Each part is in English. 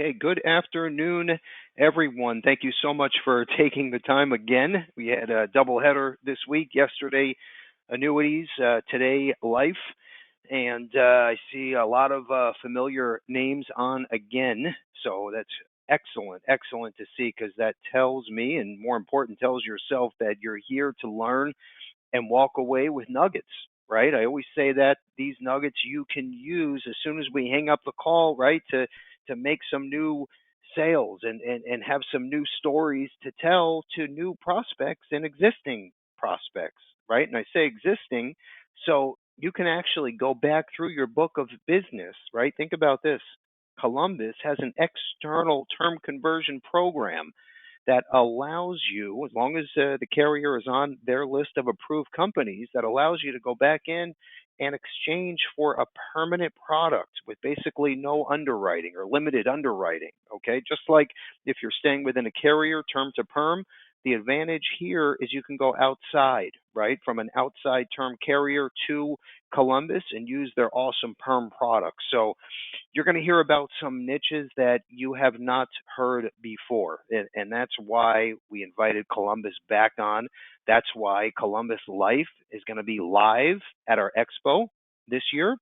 Okay, good afternoon, everyone. Thank you so much for taking the time again. We had a doubleheader this week. Yesterday, annuities, today, life. And I see a lot of familiar names on again. So that's excellent, excellent to see because that tells me, and more important, tells yourself that you're here to learn and walk away with nuggets, right? I always say that these nuggets you can use as soon as we hang up the call, right? To make some new sales and have some new stories to tell to new prospects and existing prospects, right? And I say existing, so you can actually go back through your book of business, right? Think about this. Columbus has an external term conversion program that allows you, as long as the carrier is on their list of approved companies, that allows you to go back in and exchange for a permanent product with basically no underwriting or limited underwriting. Okay, just like if you're staying within a carrier term to perm, the advantage here is you can go outside, right, from an outside term carrier to Columbus and use their awesome perm products. So you're going to hear about some niches that you have not heard before. And that's why we invited Columbus back on. That's why Columbus Life is going to be live at our expo this year.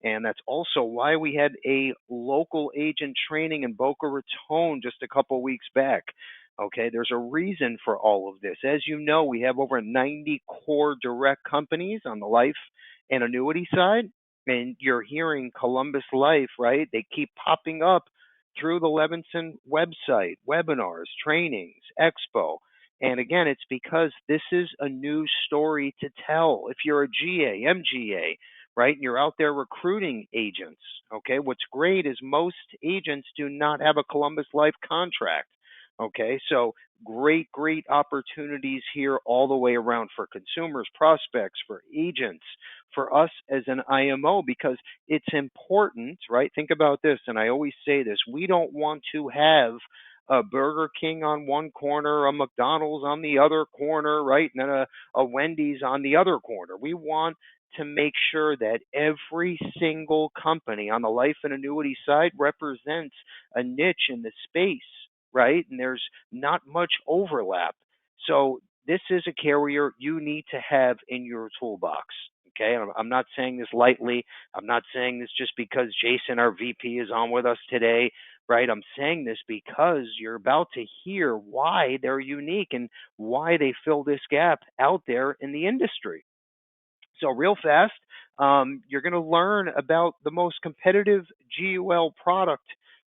And that's also why we had a local agent training in Boca Raton just a couple weeks back. Okay, there's a reason for all of this. As you know, we have over 90 core direct companies on the life and annuity side, and you're hearing Columbus Life, right? They keep popping up through the Levinson website, webinars, trainings, expo. And again, it's because this is a new story to tell. If you're a GA, MGA, right, and you're out there recruiting agents, okay, what's great is most agents do not have a Columbus Life contract. Okay, so great opportunities here all the way around for consumers, prospects, for agents, for us as an IMO, because it's important, right? Think about this, and I always say this, we don't want to have a Burger King on one corner, a McDonald's on the other corner, right? And then a Wendy's on the other corner. We want to make sure that every single company on the life and annuity side represents a niche in the space, right? And there's not much overlap. So this is a carrier you need to have in your toolbox. Okay, I'm not saying this lightly. I'm not saying this just because Jason, our VP, is on with us today, right? I'm saying this because you're about to hear why they're unique and why they fill this gap out there in the industry. So, real fast, you're going to learn about the most competitive GUL product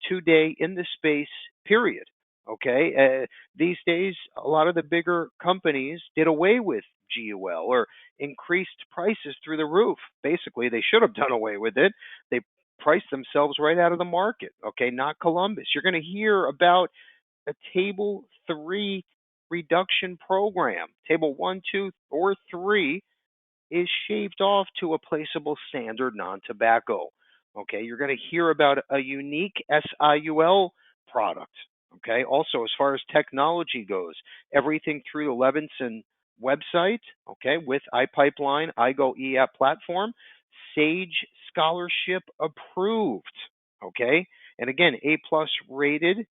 today in the space, period. Okay. These days, a lot of the bigger companies did away with GUL or increased prices through the roof. Basically, they should have done away with it. They priced themselves right out of the market. Okay. Not Columbus. You're going to hear about a table three reduction program. Table one, two, or three is shaved off to a placeable standard non-tobacco. Okay, you're going to hear about a unique SIUL product. Okay, also as far as technology goes, everything through the Levinson website. Okay, with iPipeline, iGo eApp platform, Sage Scholarship approved. Okay, and again, A plus rated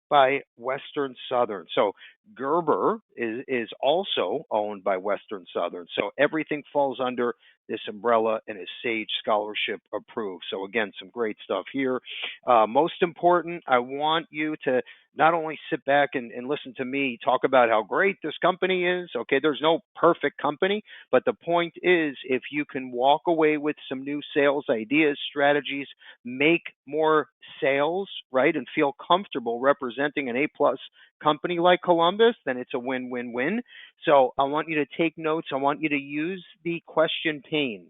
by Western Southern. So Gerber is also owned by Western Southern. So everything falls under this umbrella and is Sage Scholarship approved. So again, some great stuff here. Most important, I want you to not only sit back and listen to me talk about how great this company is. Okay, there's no perfect company, but the point is if you can walk away with some new sales ideas, strategies, make more sales, right, and feel comfortable representing an A plus company like Columbus, then it's a win-win-win. So I want you to take notes. I want you to use the question pane.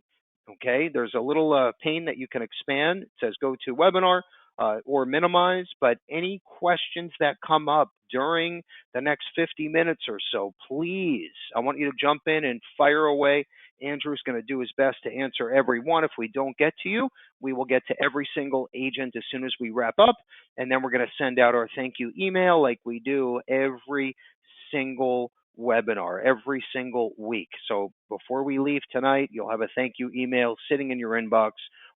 Okay, there's a little pane that you can expand. It says go to webinar or minimize, but any questions that come up during the next 50 minutes or so, please, I want you to jump in and fire away. Andrew's going to do his best to answer every one. If we don't get to you, we will get to every single agent as soon as we wrap up, and then we're going to send out our thank you email like we do every single webinar, every single week. So before we leave tonight, you'll have a thank you email sitting in your inbox,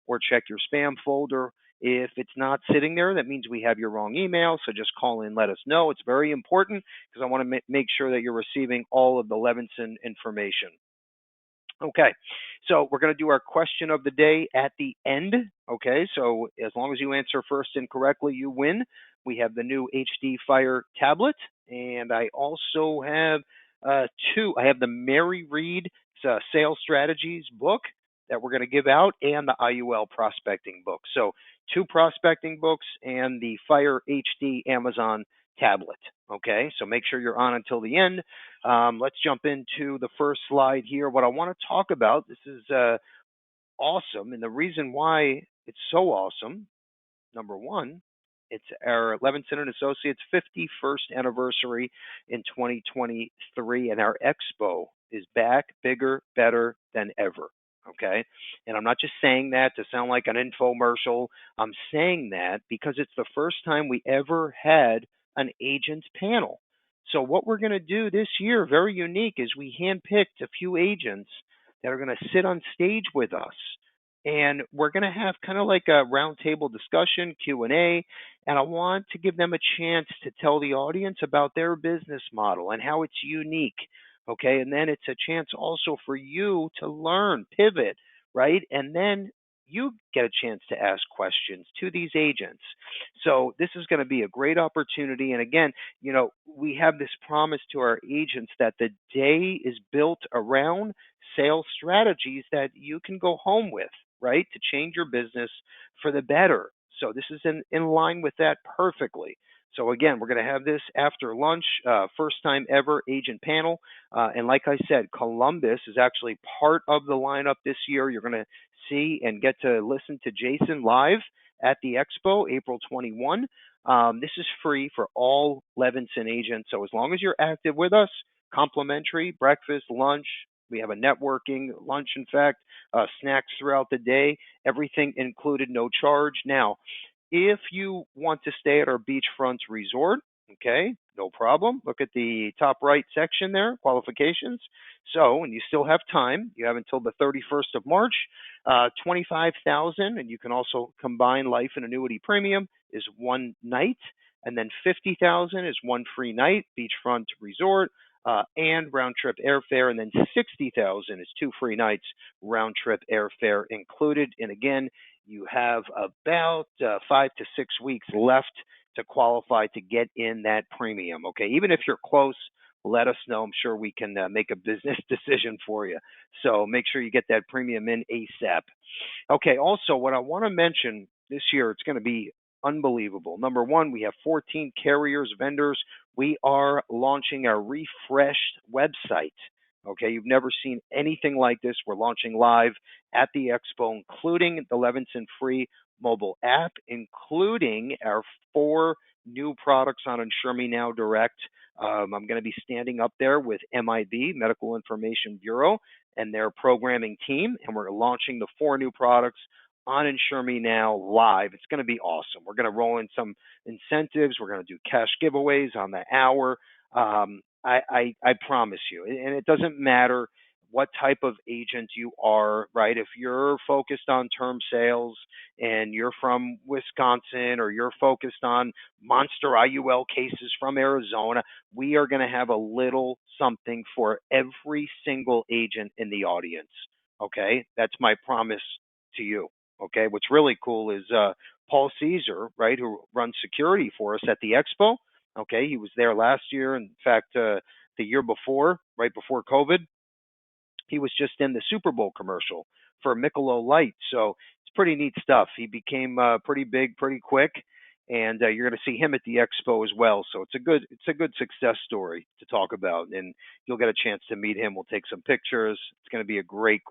or check your spam folder If it's not sitting there, that means we have your wrong email. So just call in, let us know. It's very important because I want to make sure that you're receiving all of the Levinson information. Okay, so we're going to do our question of the day at the end. Okay, so as long as you answer first and correctly, you win. We have the new HD Fire tablet, and I also have two. I have the Mary Reed Sales Strategies book that we're going to give out, and the IUL prospecting book. So two prospecting books and the Fire HD Amazon tablet. Okay, so make sure you're on until the end. Let's jump into the first slide here. What I want to talk about, this is awesome, and the reason why it's so awesome, number one, it's our Levinson and Associates 51st anniversary in 2023, and our expo is back, bigger, better than ever. Okay, and I'm not just saying that to sound like an infomercial. I'm saying that because it's the first time we ever had an agents panel. So what we're going to do this year, very unique, is we handpicked a few agents that are going to sit on stage with us, and we're going to have kind of like a roundtable discussion, Q&A, and I want to give them a chance to tell the audience about their business model and how it's unique. Okay, and then it's a chance also for you to learn, pivot, right? And then you get a chance to ask questions to these agents. So this is going to be a great opportunity. And again, we have this promise to our agents that the day is built around sales strategies that you can go home with, right, to change your business for the better. So this is in line with that perfectly. So again, we're going to have this after lunch, first time ever agent panel. And like I said, Columbus is actually part of the lineup this year. You're going to see and get to listen to Jason live at the expo, April 21. This is free for all Levinson agents. So as long as you're active with us, complimentary breakfast, lunch. We have a networking lunch, in fact, snacks throughout the day, everything included, no charge. Now, if you want to stay at our beachfront resort, okay, no problem. Look at the top right section there, qualifications. So, and you still have time. You have until the 31st of March. 25,000, and you can also combine life and annuity premium is one night, and then 50,000 is one free night, beachfront resort. And round trip airfare, and then 60,000 is two free nights, round trip airfare included. And again, you have about 5 to 6 weeks left to qualify to get in that premium. Okay, even if you're close, let us know. I'm sure we can make a business decision for you. So make sure you get that premium in ASAP. Okay, also, what I want to mention this year, it's going to be unbelievable. Number one, we have 14 carriers, vendors. We are launching our refreshed website. Okay, you've never seen anything like this. We're launching live at the expo, including the Levinson free mobile app, including our 4 new products on Insure Me Now Direct. I'm going to be standing up there with MIB, Medical Information Bureau, and their programming team, and we're launching the 4 new products on Insure Me Now live. It's going to be awesome. We're going to roll in some incentives. We're going to do cash giveaways on the hour. I promise you, and it doesn't matter what type of agent you are, right? If you're focused on term sales and you're from Wisconsin, or you're focused on monster IUL cases from Arizona, we are going to have a little something for every single agent in the audience. Okay, that's my promise to you. Okay, what's really cool is Paul Caesar, right, who runs security for us at the expo. Okay, he was there last year. In fact, the year before, right before COVID, he was just in the Super Bowl commercial for Michelob Light. So it's pretty neat stuff. He became pretty big pretty quick, and you're going to see him at the expo as well. So it's a good success story to talk about, and you'll get a chance to meet him. We'll take some pictures. It's going to be a great,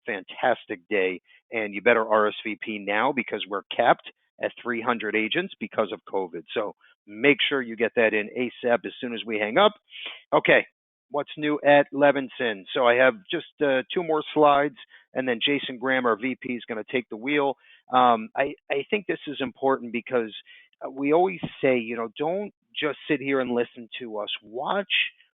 fantastic day, and you better RSVP now because we're capped at 300 agents because of COVID. So make sure you get that in ASAP as soon as we hang up. Okay, what's new at Levinson? So I have just 2 more slides, and then Jason Graham, our VP, is going to take the wheel. I think this is important because we always say, don't just sit here and listen to us. Watch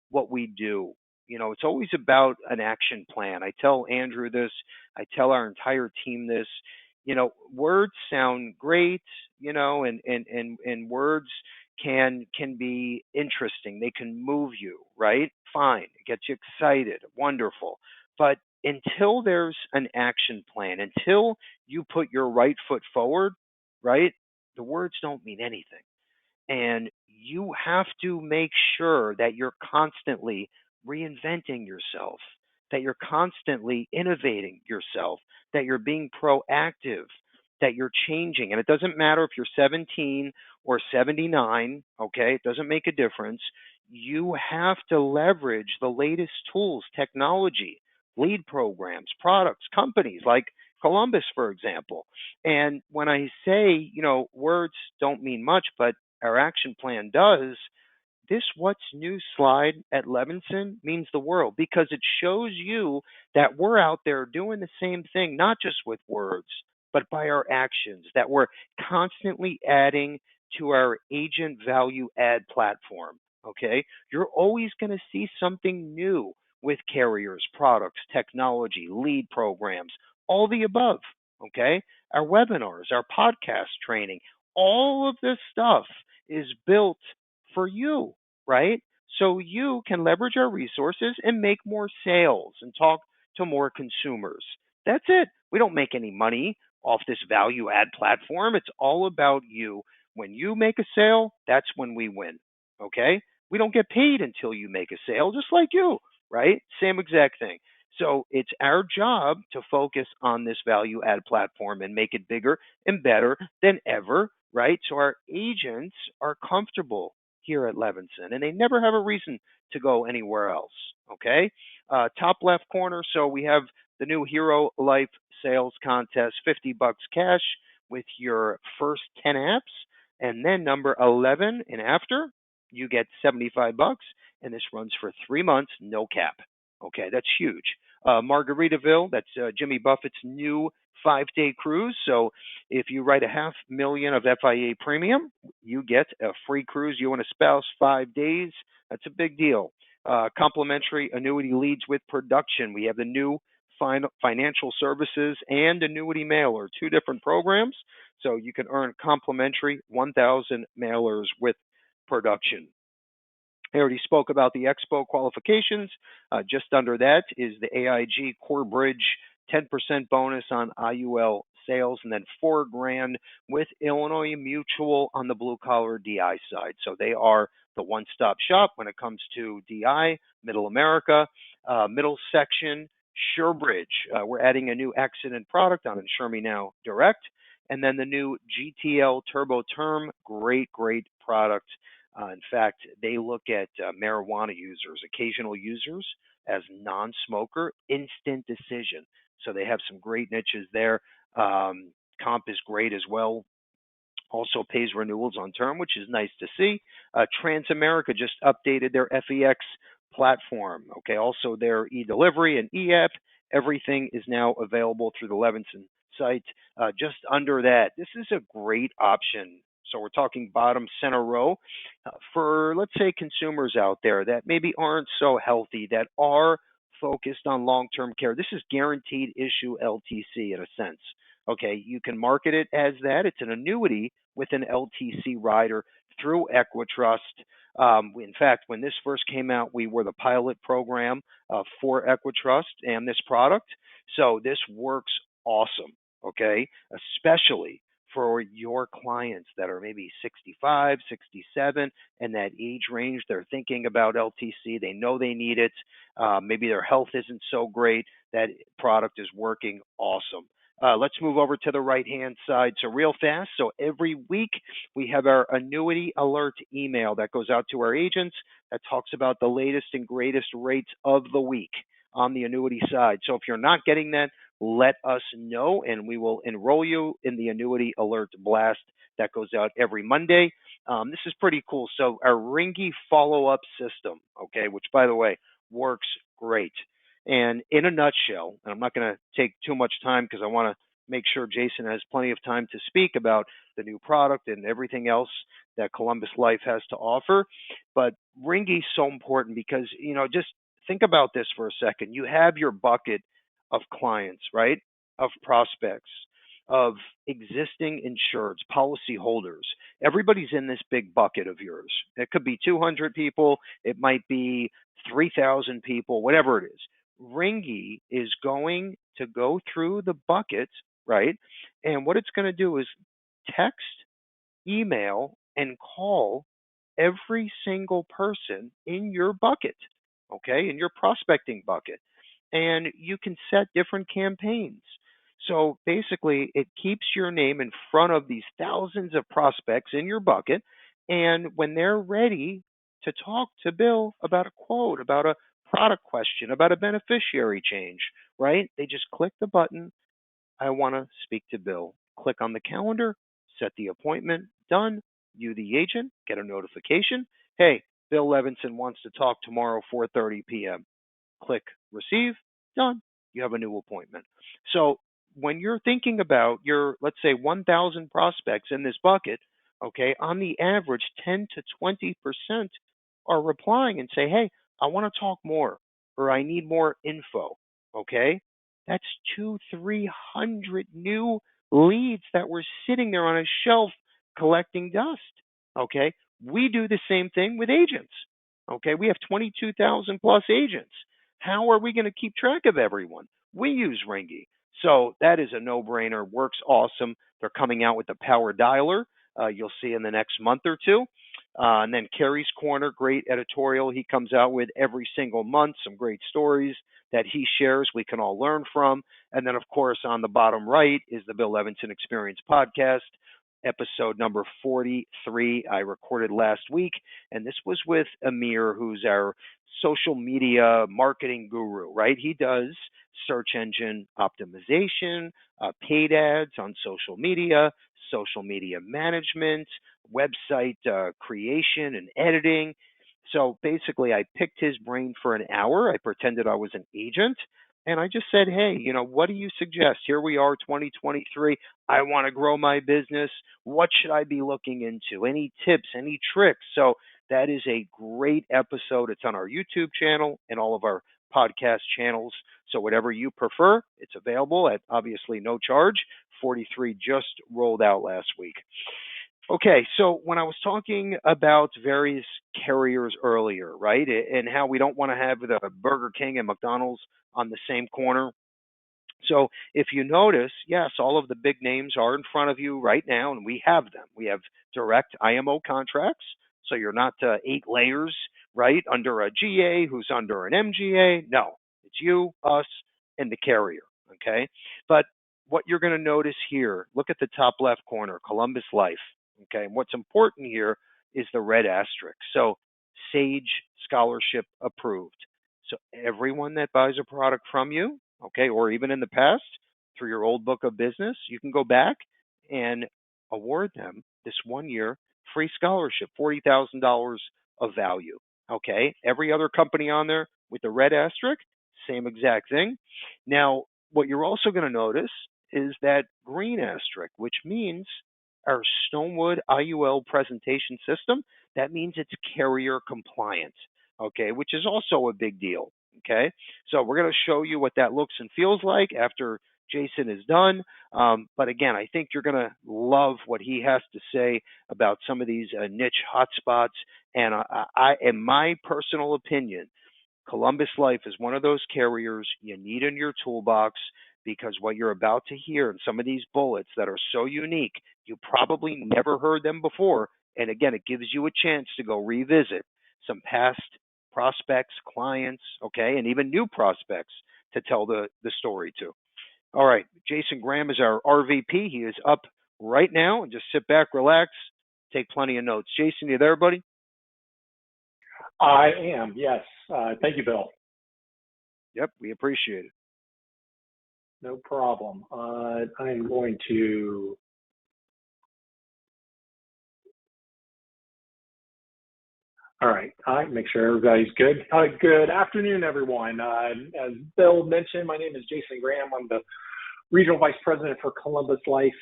what we do. It's always about an action plan. I tell Andrew this. I tell our entire team this. words sound great, and words can be interesting. They can move you, right? Fine. It gets you excited. Wonderful. But until there's an action plan, until you put your right foot forward, right? The words don't mean anything. And you have to make sure that you're constantly reinventing yourself, that you're constantly innovating yourself, that you're being proactive, that you're changing. And it doesn't matter if you're 17 or 79, okay? It doesn't make a difference. You have to leverage the latest tools, technology, lead programs, products, companies like Columbus, for example. And when I say, words don't mean much, but our action plan does, this what's new slide at Levinson means the world because it shows you that we're out there doing the same thing, not just with words, but by our actions, that we're constantly adding to our agent value add platform. Okay. You're always going to see something new with carriers, products, technology, lead programs, all the above. Okay. Our webinars, our podcast training, all of this stuff is built for you, right? So you can leverage our resources and make more sales and talk to more consumers. That's it. We don't make any money off this value add platform. It's all about you. When you make a sale, that's when we win. Okay? We don't get paid until you make a sale, just like you, right? Same exact thing. So it's our job to focus on this value add platform and make it bigger and better than ever, right? So our agents are comfortable here at Levinson, and they never have a reason to go anywhere else. Okay, top left corner. So we have the new Hero Life Sales Contest, $50 cash with your first 10 apps, and then number 11 and after, you get $75, and this runs for 3 months, no cap. Okay, that's huge. Margaritaville, that's Jimmy Buffett's new 5-day cruise. So if you write $500,000 of FIA premium, you get a free cruise. You and a spouse, 5 days. That's a big deal. Complimentary annuity leads with production. We have the new financial services and annuity mailer, two different programs. So you can earn complimentary 1,000 mailers with production. I already spoke about the Expo qualifications. Just under that is the AIG Core Bridge 10% bonus on IUL sales, and then $4,000 with Illinois Mutual on the blue collar DI side. So they are the one-stop shop when it comes to DI, Middle America, middle section, SureBridge. We're adding a new accident product on Insure Me Now Direct, and then the new GTL Turbo Term, great product. In fact, they look at marijuana users, occasional users, as non-smoker, instant decision. So they have some great niches there. Comp is great as well. Also pays renewals on term, which is nice to see. Transamerica just updated their FEX platform. Okay, also their e-delivery and e-app. Everything is now available through the Levinson site. Just under that, this is a great option. So we're talking bottom center row for, let's say, consumers out there that maybe aren't so healthy, that are focused on long-term care. This is guaranteed issue LTC in a sense. Okay, you can market it as that. It's an annuity with an LTC rider through Equitrust. In fact, when this first came out, we were the pilot program for Equitrust and this product. So this works awesome, okay, especially for your clients that are maybe 65, 67, and that age range. They're thinking about LTC. They know they need it. Maybe their health isn't so great. That product is working awesome. Let's move over to the right-hand side. So real fast. So every week we have our annuity alert email that goes out to our agents that talks about the latest and greatest rates of the week on the annuity side. So if you're not getting that, let us know, and we will enroll you in the annuity alert blast that goes out every Monday. This is pretty cool. So our Ringy follow-up system, okay, which, by the way, works great. And in a nutshell, and I'm not going to take too much time because I want to make sure Jason has plenty of time to speak about the new product and everything else that Columbus Life has to offer. But Ringy is so important because, just think about this for a second. You have your bucket of clients, right? Of prospects. of existing insureds, policy holders. Everybody's in this big bucket of yours. It could be 200 people, it might be 3,000 people, whatever it is. Ringy is going to go through the buckets, right? And what it's going to do is text, email, and call every single person in your bucket, okay, in your prospecting bucket. And you can set different campaigns. So basically, it keeps your name in front of these thousands of prospects in your bucket. And when they're ready to talk to Bill about a quote, about a product question, about a beneficiary change, right? They just click the button, I want to speak to Bill. Click on the calendar, set the appointment, done. You, the agent, get a notification. Hey, Bill Levinson wants to talk tomorrow, 4:30 p.m. Click receive, done. You have a new appointment. So when you're thinking about your, let's say, 1,000 prospects in this bucket, okay, on the average, 10 to 20% are replying and say, hey, I want to talk more, or I need more info, okay? That's 300 new leads that were sitting there on a shelf collecting dust, okay? We do the same thing with agents, okay? We have 22,000 plus agents. How are we going to keep track of everyone? We use Ringy. So that is a no-brainer. Works awesome. They're coming out with the Power Dialer. You'll see in the next month or two. And then Carrie's Corner, great editorial he comes out with every single month. Some great stories that he shares we can all learn from. And then, of course, on the bottom right is the Bill Levinson Experience podcast, episode number 43 I recorded last week. And this was with Amir, who's our social media marketing guru, right? He does search engine optimization, paid ads on social media management, website creation and editing. So basically, I picked his brain for an hour. I pretended I was an agent. And I just said, hey, what do you suggest? Here we are, 2023. I want to grow my business. What should I be looking into? Any tips, any tricks? So that is a great episode. It's on our YouTube channel and all of our podcast channels. So whatever you prefer, it's available at obviously no charge. 43 just rolled out last week. Okay, so when I was talking about various carriers earlier, right, and how we don't want to have the Burger King and McDonald's on the same corner. So if you notice, yes, all of the big names are in front of you right now, and we have them. We have direct IMO contracts, so you're not 8 layers, right, under a GA who's under an MGA. No, it's you, us, and the carrier, okay? But what you're going to notice here, look at the top left corner, Columbus Life, okay? And what's important here is the red asterisk. So SAGE scholarship approved. So everyone that buys a product from you, okay, or even in the past through your old book of business, you can go back and award them this 1 year free scholarship, $40,000 of value. Okay, every other company on there with the red asterisk, same exact thing. Now, what you're also going to notice is that green asterisk, which means our Stonewood IUL presentation system, that means it's carrier compliant, okay, which is also a big deal, okay? So we're going to show you what that looks and feels like after Jason is done. But again, I think you're going to love what he has to say about some of these niche hotspots. And in my personal opinion, Columbus Life is one of those carriers you need in your toolbox because what you're about to hear in some of these bullets that are so unique, you probably never heard them before. And again, it gives you a chance to go revisit some past prospects, clients, okay, and even new prospects to tell the story to. All right, Jason Graham is our RVP. He is up right now, and just sit back, relax, take plenty of notes. Jason, you there, buddy? I am, yes. Thank you, Bill. Yep, we appreciate it. No problem. I'm going to all right. Make sure everybody's good. Good afternoon, everyone. As Bill mentioned, my name is Jason Graham. I'm the Regional Vice President for Columbus Life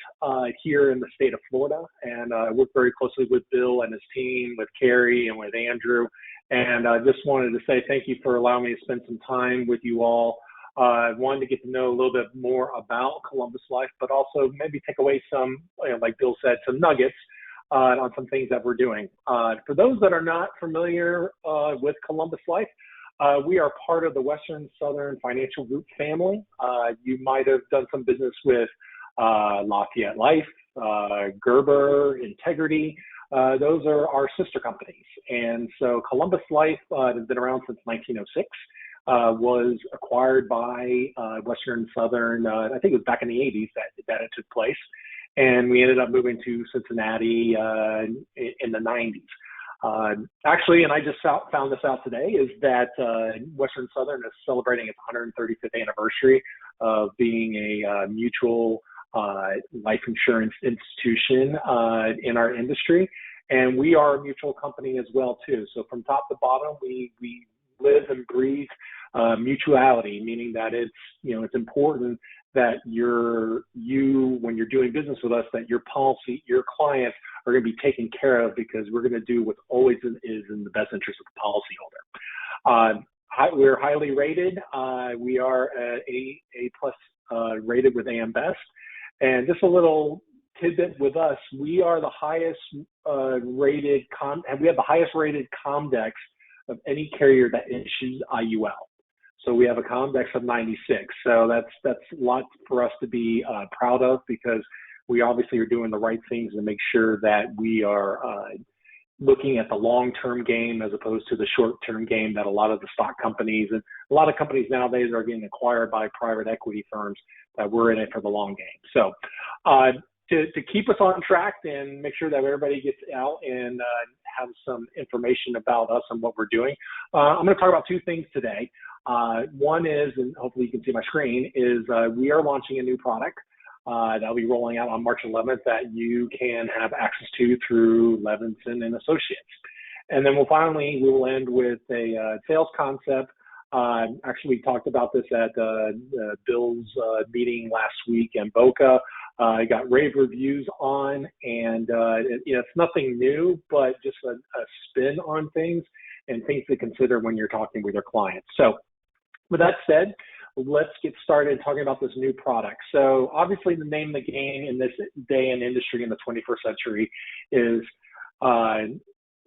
here in the state of Florida. And I work very closely with Bill and his team, with Carrie and with Andrew. And I just wanted to say thank you for allowing me to spend some time with you all. One, to get to know a little bit more about Columbus Life, but also maybe take away some, like Bill said, some nuggets on some things that we're doing. For those that are not familiar with Columbus Life, we are part of the Western Southern Financial Group family. You might have done some business with Lafayette Life, Gerber, Integrity. Those are our sister companies. And so Columbus Life has been around since 1906. Was acquired by Western Southern, I think it was back in the 80s that it took place. And we ended up moving to Cincinnati in the 90s. Actually, and I just found this out today, is that Western Southern is celebrating its 135th anniversary of being a mutual life insurance institution in our industry. And we are a mutual company as well, too. So from top to bottom, we live and breathe mutuality, meaning that it's important that when you're doing business with us, that your your clients are going to be taken care of, because we're going to do what always is in the best interest of the policyholder. We're highly rated. We are A plus rated with AM Best. And just a little tidbit with us, we are the highest rated and we have the highest rated Comdex of any carrier that issues IUL. So we have a Comdex of 96. So that's a lot for us to be proud of, because we obviously are doing the right things to make sure that we are looking at the long-term game as opposed to the short-term game that a lot of the stock companies and a lot of companies nowadays are getting acquired by private equity firms, that we're in it for the long game. So to keep us on track and make sure that everybody gets out and have some information about us and what we're doing, I'm going to talk about two things today. One is, and hopefully you can see my screen, is we are launching a new product that'll be rolling out on March 11th that you can have access to through Levinson and Associates. And then we will end with a sales concept. Actually, we talked about this at Bill's meeting last week in Boca. I got rave reviews on, and it's nothing new, but just a spin on things and things to consider when you're talking with your clients. So with that said, let's get started talking about this new product. So obviously the name of the game in this day and industry in the 21st century is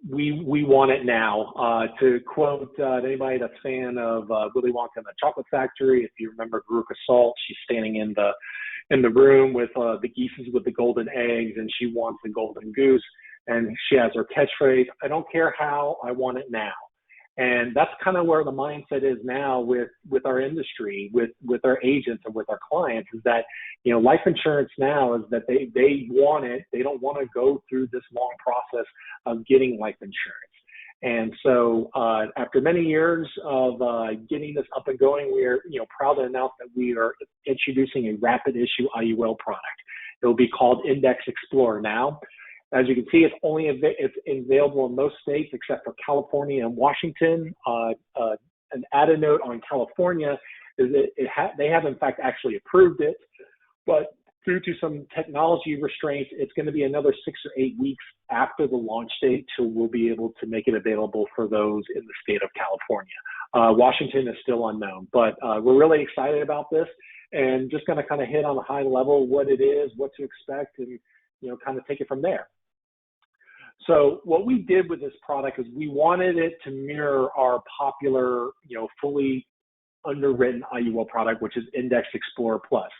we want it now. To quote anybody that's a fan of Willy Wonka and the Chocolate Factory, if you remember Veruca Salt, she's standing in the room with the geese with the golden eggs, and she wants the golden goose, and she has her catchphrase, "I don't care how, I want it now." And that's kind of where the mindset is now with our industry, with our agents and with our clients, is that, life insurance now is that they want it. They don't want to go through this long process of getting life insurance. And so after many years of getting this up and going, we are proud to announce that we are introducing a rapid issue IUL product. It will be called Index Explorer now. As you can see, it's available in most states except for California and Washington. An added note on California is that they have in fact actually approved it, but due to some technology restraints, it's going to be another 6 or 8 weeks after the launch date till we'll be able to make it available for those in the state of California. Washington is still unknown, but we're really excited about this, and just going to kind of hit on a high level what it is, what to expect, and kind of take it from there. So what we did with this product is we wanted it to mirror our popular, fully underwritten IUL product, which is Index Explorer Plus.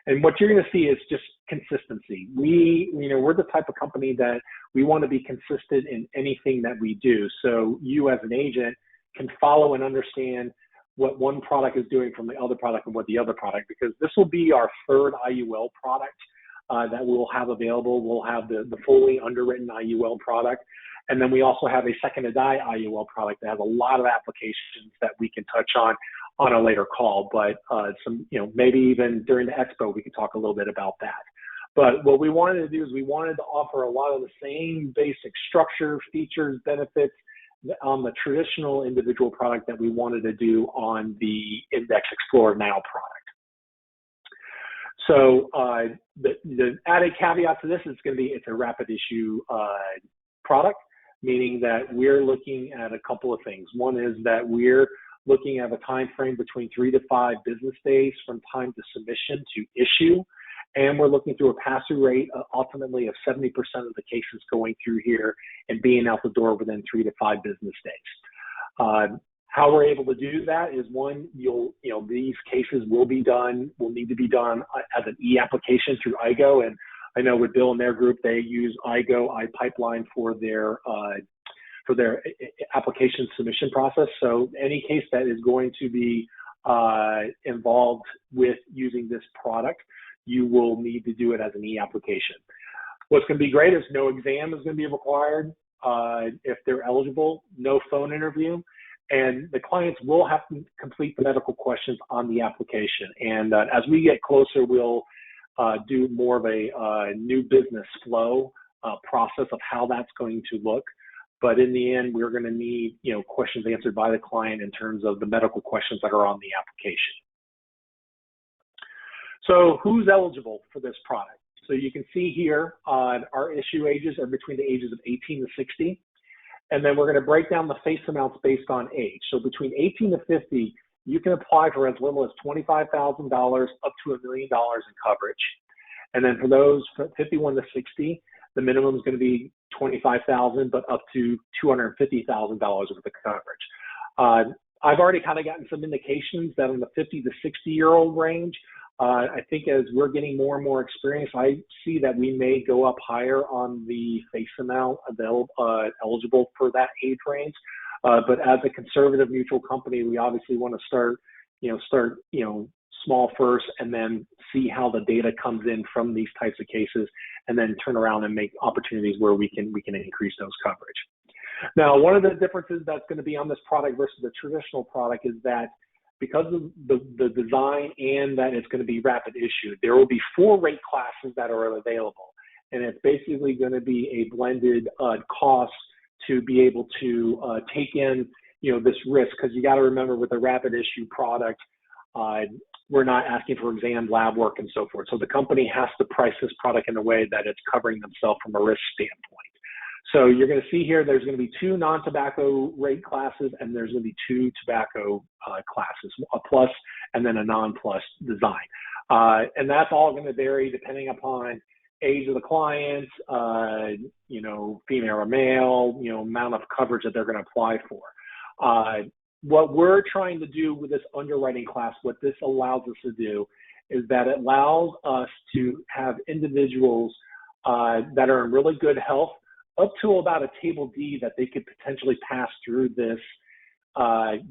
And what you're going to see is just consistency. We're the type of company that we want to be consistent in anything that we do. So you as an agent can follow and understand what one product is doing from the other product and what the other product, because this will be our third IUL product that we'll have available. We'll have the fully underwritten IUL product. And then we also have a second to die IUL product that has a lot of applications that we can touch on a later call. But maybe even during the expo, we could talk a little bit about that. But what we wanted to do is we wanted to offer a lot of the same basic structure, features, benefits on the traditional individual product that we wanted to do on the Index Explorer Now product. So the added caveat to this is going to be it's a rapid issue product, meaning that we're looking at a couple of things. One is that we're looking at a time frame between 3 to 5 business days from time to submission to issue. And we're looking through a pass-through rate ultimately of 70% of the cases going through here and being out the door within 3 to 5 business days. How we're able to do that is one, these cases will need to be done as an e-application through IGO. And I know with Bill and their group, they use IGO, iPipeline for their application submission process. So any case that is going to be involved with using this product, you will need to do it as an e-application. What's going to be great is no exam is going to be required. If they're eligible, no phone interview. And the clients will have to complete the medical questions on the application. And as we get closer, we'll do more of a new business flow process of how that's going to look. But in the end, we're going to need questions answered by the client in terms of the medical questions that are on the application. So who's eligible for this product? So you can see here our issue ages are between the ages of 18 to 60. And then we're going to break down the face amounts based on age. So between 18 to 50, you can apply for as little as $25,000 up to $1 million in coverage. And then for those 51 to 60, the minimum is going to be $25,000, but up to $250,000 worth of coverage. I've already kind of gotten some indications that in the 50 to 60-year-old range, I think as we're getting more and more experience, I see that we may go up higher on the face amount eligible for that age range. But as a conservative mutual company, we obviously want to start small first, and then see how the data comes in from these types of cases, and then turn around and make opportunities where we can increase those coverage. Now, one of the differences that's going to be on this product versus the traditional product is that because of the design and that it's going to be rapid issue, there will be 4 rate classes that are available. And it's basically going to be a blended cost to be able to take in, this risk. Because you got to remember, with the rapid issue product, we're not asking for exam, lab work, and so forth. So the company has to price this product in a way that it's covering themselves from a risk standpoint. So you're going to see here, there's going to be 2 non-tobacco rate classes, and there's going to be 2 tobacco classes, a plus and then a non-plus design. And that's all going to vary depending upon age of the client, female or male, amount of coverage that they're going to apply for. What we're trying to do with this underwriting class, what this allows us to do, is that it allows us to have individuals that are in really good health up to about a table D that they could potentially pass through this,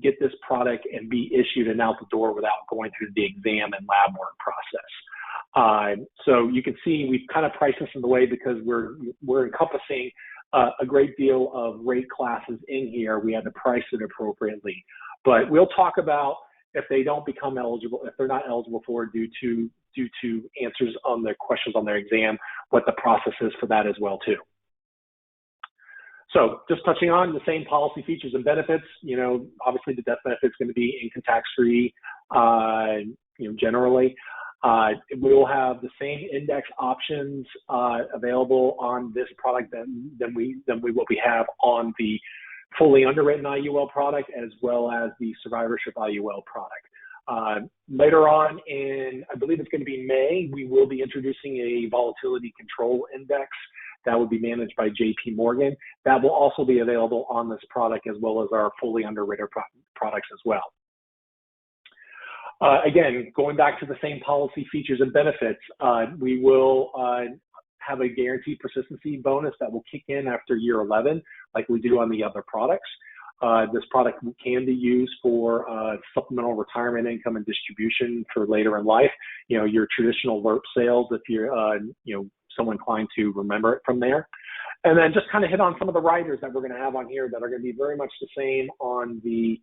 get this product and be issued and out the door without going through the exam and lab work process. So you can see we've kind of priced this in the way because we're encompassing a great deal of rate classes in here. We had to price it appropriately, but we'll talk about if they don't become eligible, if they're not eligible for it due to answers on their questions on their exam, what the process is for that as well too. So just touching on the same policy features and benefits, obviously the death benefit is going to be income tax free, generally. We will have the same index options available on this product than what we have on the fully underwritten IUL product, as well as the survivorship IUL product. Later on I believe it's going to be May, we will be introducing a volatility control index that will be managed by JP Morgan. That will also be available on this product, as well as our fully underwritten products as well. Again, going back to the same policy features and benefits, we will have a guaranteed persistency bonus that will kick in after year 11, like we do on the other products. This product can be used for supplemental retirement income and distribution for later in life. Your traditional LERP sales, if you're so inclined to remember it from there. And then just kind of hit on some of the riders that we're going to have on here that are going to be very much the same on the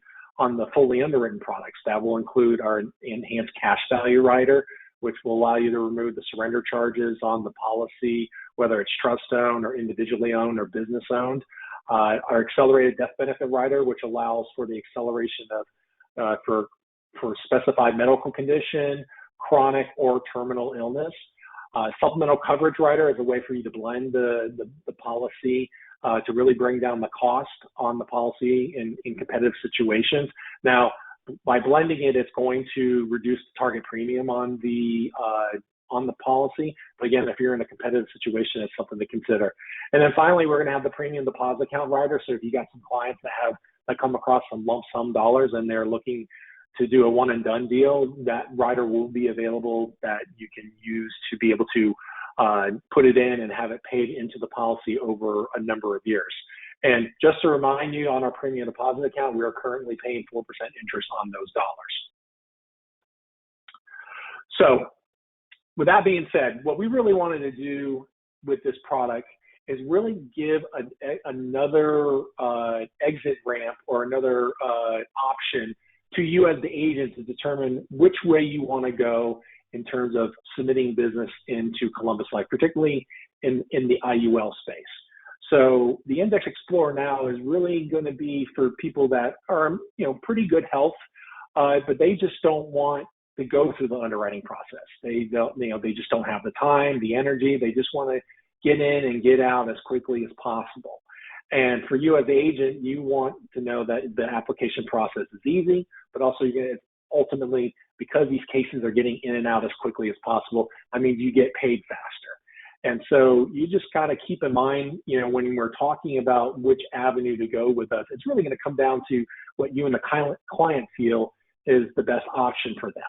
fully underwritten products. That will include our enhanced cash value rider, which will allow you to remove the surrender charges on the policy, whether it's trust owned or individually owned or business owned. Our accelerated death benefit rider, which allows for the acceleration of for specified medical condition, chronic or terminal illness. Supplemental coverage rider is a way for you to blend the policy to really bring down the cost on the policy in competitive situations. Now, by blending it, it's going to reduce the target premium on the policy. But again, if you're in a competitive situation, it's something to consider. And then finally, we're going to have the premium deposit account rider. So if you got some clients that come across some lump sum dollars and they're looking to do a one and done deal, that rider will be available that you can use to be able to put it in and have it paid into the policy over a number of years. And just to remind you, on our premium deposit account, we are currently paying 4% interest on those dollars. So with that being said, what we really wanted to do with this product is really give another exit ramp or another option to you as the agent to determine which way you want to go in terms of submitting business into Columbus Life, particularly in the IUL space. So the Index Explorer Now is really going to be for people that are, pretty good health, but they just don't want to go through the underwriting process. They don't, they just don't have the time, the energy. They just want to get in and get out as quickly as possible. And for you as the agent, you want to know that the application process is easy, but also ultimately, because these cases are getting in and out as quickly as possible, that means you get paid faster. And so you just got to keep in mind, when we're talking about which avenue to go with us, it's really going to come down to what you and the client feel is the best option for them.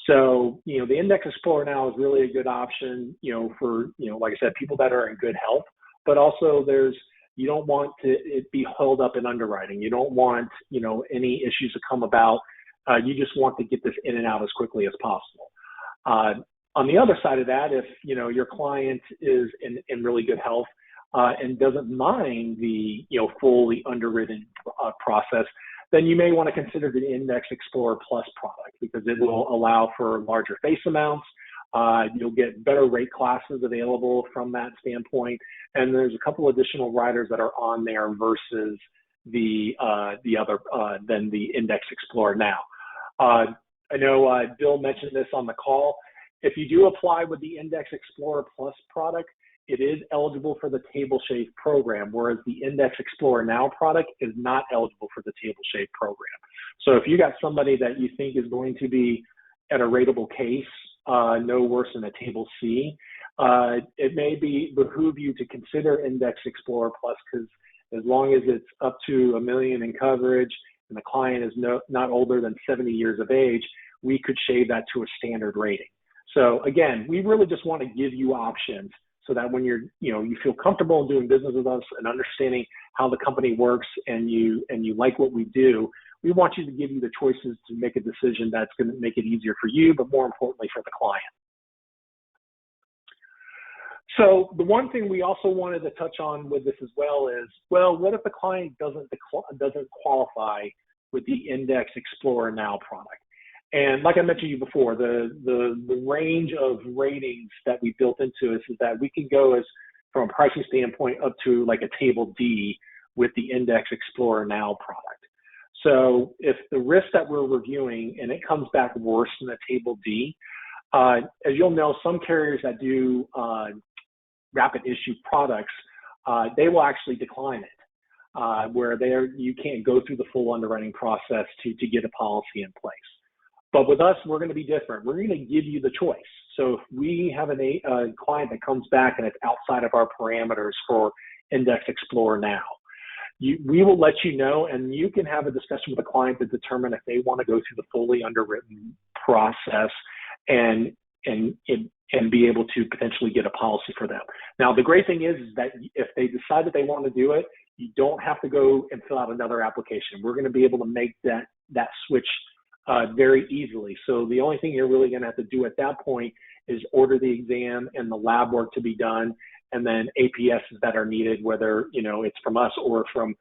So, the Index Explorer Now is really a good option, for, like I said, people that are in good health, but also you don't want it be held up in underwriting. You don't want, any issues to come about. You just want to get this in and out as quickly as possible. On the other side of that, if your client is in really good health and doesn't mind the fully underwritten process, then you may want to consider the Index Explorer Plus product because it will allow for larger face amounts. You'll get better rate classes available from that standpoint, and there's a couple additional riders that are on there versus the other than the Index Explorer Now. I know Bill mentioned this on the call. If you do apply with the Index Explorer Plus product, it is eligible for the Table Shave program, whereas the Index Explorer Now product is not eligible for the Table Shave program. So if you got somebody that you think is going to be at a rateable case, no worse than a Table C, it may behoove you to consider Index Explorer Plus, because as long as it's up to $1 million in coverage and the client is not older than 70 years of age, we could shave that to a standard rating. So again, we really just want to give you options so that when you feel comfortable in doing business with us and understanding how the company works and you like what we do, we want you to give you the choices to make a decision that's going to make it easier for you, but more importantly for the client. So the one thing we also wanted to touch on with this as well is, what if the client doesn't qualify with the Index Explorer Now product? And like I mentioned to you before, the range of ratings that we built into this is that we can go from a pricing standpoint up to like a Table D with the Index Explorer Now product. So if the risk that we're reviewing and it comes back worse than a Table D, as you'll know, some carriers that do rapid issue products, they will actually decline it, where you can't go through the full underwriting process to get a policy in place. But with us, we're going to be different. We're going to give you the choice. So if we have a client that comes back and it's outside of our parameters for Index Explorer Now, we will let you know, and you can have a discussion with the client to determine if they want to go through the fully underwritten process and be able to potentially get a policy for them. Now, the great thing is that if they decide that they want to do it, you don't have to go and fill out another application. We're going to be able to make that switch very easily. So the only thing you're really going to have to do at that point is order the exam and the lab work to be done, and then APSs that are needed, whether it's from us or from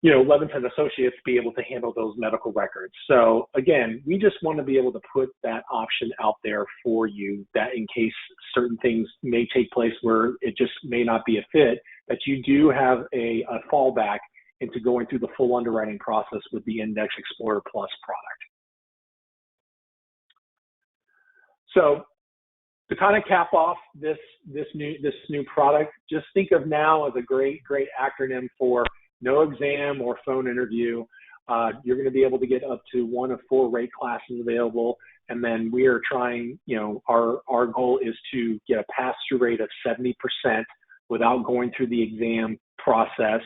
Levinson Associates, be able to handle those medical records. So again, we just want to be able to put that option out there for you, that in case certain things may take place where it just may not be a fit, that you do have a fallback into going through the full underwriting process with the Index Explorer Plus product. So to kind of cap off this new product, just think of NOW as a great acronym for no exam or phone interview. You're going to be able to get up to 1 of 4 rate classes available, and then we are trying. Our goal is to get a pass-through rate of 70% without going through the exam process,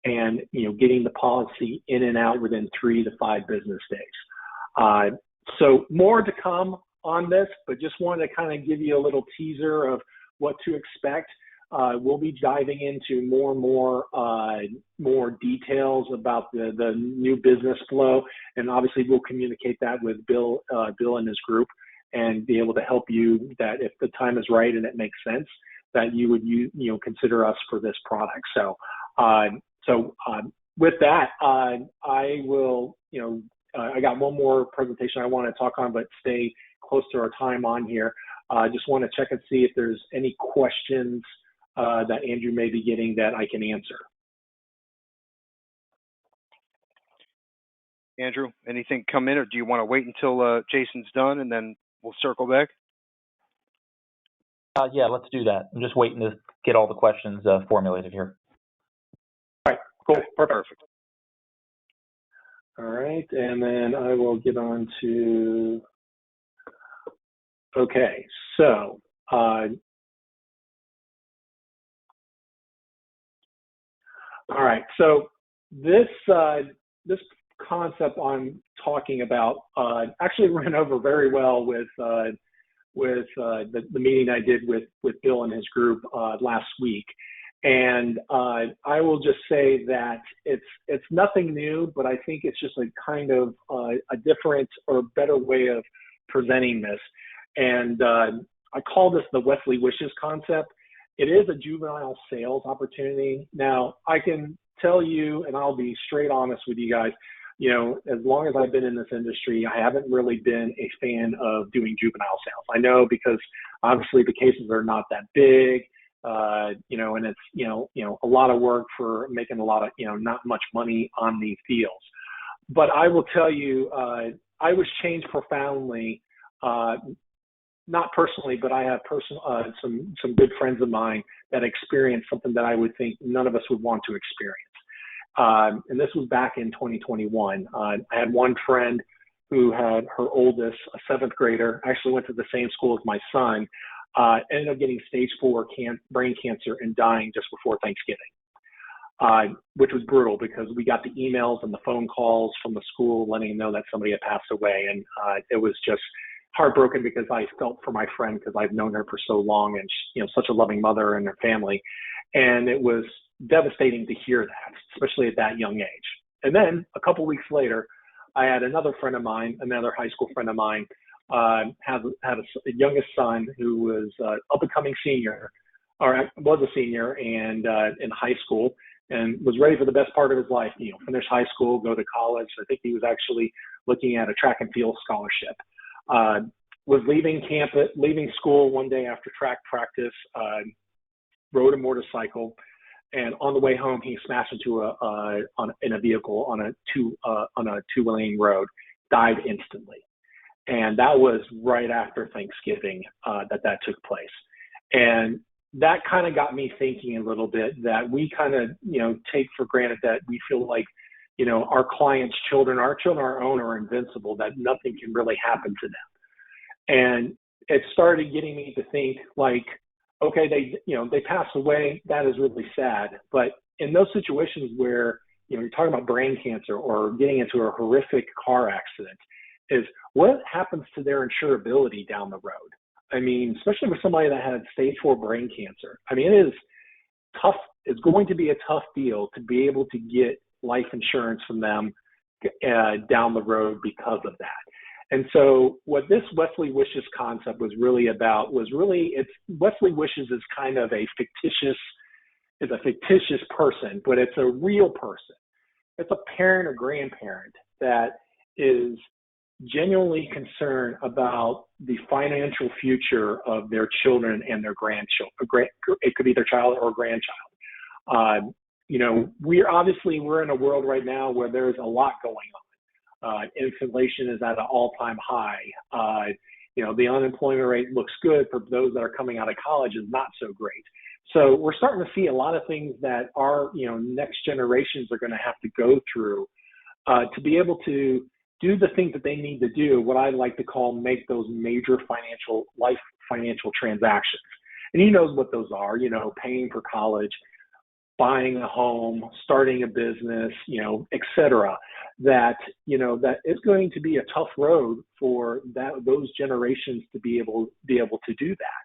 and getting the policy in and out within 3 to 5 business days. So more to come on this, but just wanted to kind of give you a little teaser of what to expect. We'll be diving into more details about the new business flow, and obviously we'll communicate that with Bill and his group, and be able to help you that if the time is right and it makes sense, that you would consider us for this product. So with that, I will I got one more presentation I want to talk on, but stay close to our time on here. I just want to check and see if there's any questions that Andrew may be getting that I can answer. Andrew, anything come in, or do you want to wait until Jason's done and then we'll circle back? Yeah, let's do that. I'm just waiting to get all the questions formulated here. All right, cool, perfect. All right, and then I will get on to, okay, so all right, so this concept I'm talking about actually ran over very well with the meeting I did with Bill and his group last week. And I will just say that it's nothing new, but I think it's just a kind of a different or better way of presenting this. And I call this the Wesley Wishes concept. It is a juvenile sales opportunity. Now, I can tell you, and I'll be straight honest with you guys, as long as I've been in this industry, I haven't really been a fan of doing juvenile sales. I know, because obviously the cases are not that big, and it's, a lot of work for making a lot of, not much money on these deals. But I will tell you, I was changed profoundly, not personally, but I have some good friends of mine that experienced something that I would think none of us would want to experience. And this was back in 2021. I had one friend who had her oldest, a 7th grader, actually went to the same school as my son, ended up getting stage 4 brain cancer and dying just before Thanksgiving, which was brutal, because we got the emails and the phone calls from the school letting them know that somebody had passed away. And it was just heartbroken, because I felt for my friend, because I've known her for so long, and such a loving mother and her family. And it was devastating to hear that, especially at that young age. And then a couple weeks later, I had another friend of mine, another high school friend of mine, had a youngest son who was up and coming senior, or was a senior, and in high school, and was ready for the best part of his life. Finish high school, go to college. I think he was actually looking at a track and field scholarship. Was leaving school one day after track practice, rode a motorcycle, and on the way home he smashed into in a vehicle on a 2-lane road, died instantly. And that was right after Thanksgiving that took place. And that kind of got me thinking a little bit, that we kind of take for granted that we feel like our clients' children, our own, are invincible, that nothing can really happen to them. And it started getting me to think, like, okay, they pass away, that is really sad. But in those situations where, you're talking about brain cancer or getting into a horrific car accident, is what happens to their insurability down the road? I mean, especially with somebody that had stage 4 brain cancer. I mean, it is tough. It's going to be a tough deal to be able to get life insurance from them down the road because of that. And so what this Wesley Wishes concept was really about Wesley Wishes is kind of a fictitious person, but it's a real person. It's a parent or grandparent that is genuinely concerned about the financial future of their children and their grandchildren. It could be their child or grandchild. We're in a world right now where there's a lot going on. Inflation is at an all-time high. the unemployment rate looks good. For those that are coming out of college is not so great. So we're starting to see a lot of things that our, next generations are going to have to go through to be able to do the things that they need to do, what I like to call make those major financial transactions. And he knows what those are, paying for college, buying a home, starting a business, et cetera, that is going to be a tough road for those generations to be able to do that.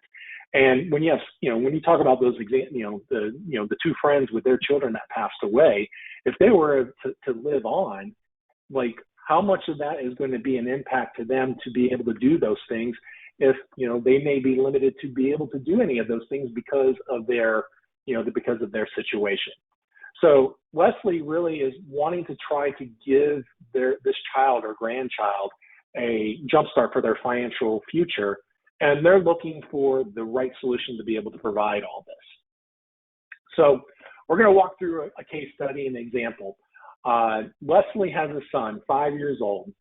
And when you talk about those the two friends with their children that passed away, if they were to live on, like how much of that is going to be an impact to them to be able to do those things if, they may be limited to be able to do any of those things because of their situation. So Wesley really is wanting to try to give this child or grandchild a jumpstart for their financial future, and they're looking for the right solution to be able to provide all this. So we're going to walk through a case study and example. Wesley has a son, 5 years old,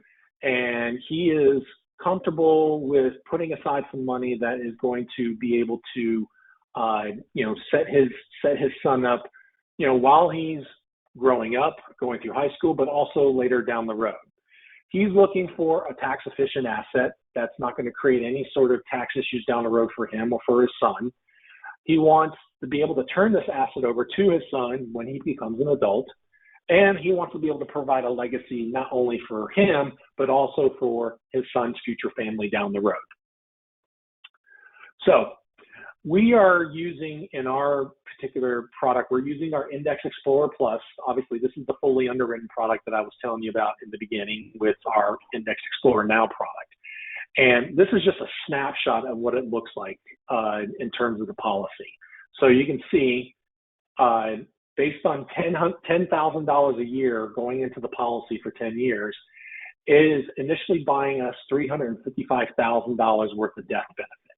and he is comfortable with putting aside some money that is going to be able to set his son up, while he's growing up, going through high school, but also later down the road. He's looking for a tax efficient asset that's not going to create any sort of tax issues down the road for him or for his son. He wants to be able to turn this asset over to his son when he becomes an adult. And he wants to be able to provide a legacy not only for him, but also for his son's future family down the road. So we are using in our particular product, we're using our Index Explorer Plus. Obviously, this is the fully underwritten product that I was telling you about in the beginning with our Index Explorer Now product. And this is just a snapshot of what it looks like in terms of the policy. So you can see based on $10,000 a year going into the policy for 10 years, it is initially buying us $355,000 worth of death benefit.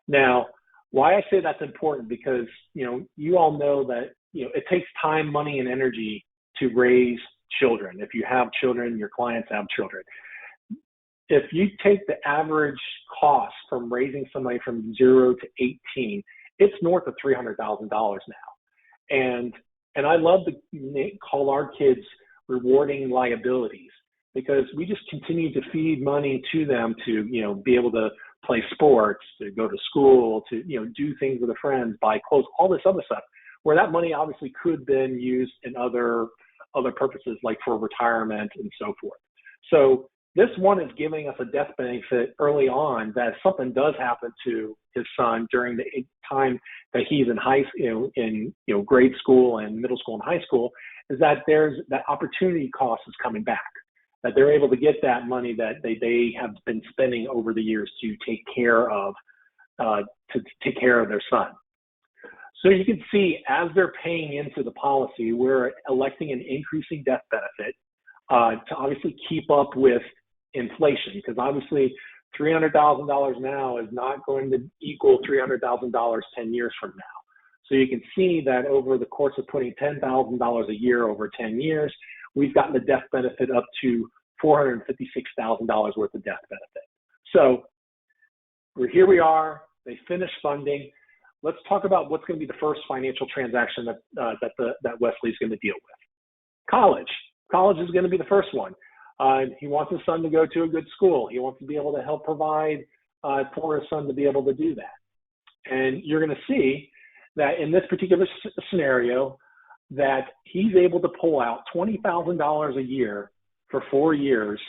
Now, why I say that's important because, you all know that, it takes time, money, and energy to raise children. If you have children, your clients have children. If you take the average cost from raising somebody from 0 to 18, it's north of $300,000 now. And I love to call our kids rewarding liabilities because we just continue to feed money to them to, be able to play sports, to go to school, to, do things with their friends, buy clothes, all this other stuff, where that money obviously could have been used in other purposes like for retirement and so forth. So this one is giving us a death benefit early on that if something does happen to his son during the time that he's in grade school and middle school and high school, is that there's that opportunity cost is coming back, that they're able to get that money that they have been spending over the years to take care of their son. So you can see as they're paying into the policy, we're electing an increasing death benefit to obviously keep up with inflation, because obviously $300,000 now is not going to equal $300,000 10 years from now. So you can see that over the course of putting $10,000 a year over 10 years, we've gotten the death benefit up to $456,000 worth of death benefit. So here we are, they finished funding. Let's talk about what's going to be the first financial transaction that Wesley's going to deal with. College. College is going to be the first one. He wants his son to go to a good school. He wants to be able to help provide for his son to be able to do that. And you're going to see that in this particular scenario, that he's able to pull out $20,000 a year for 4 years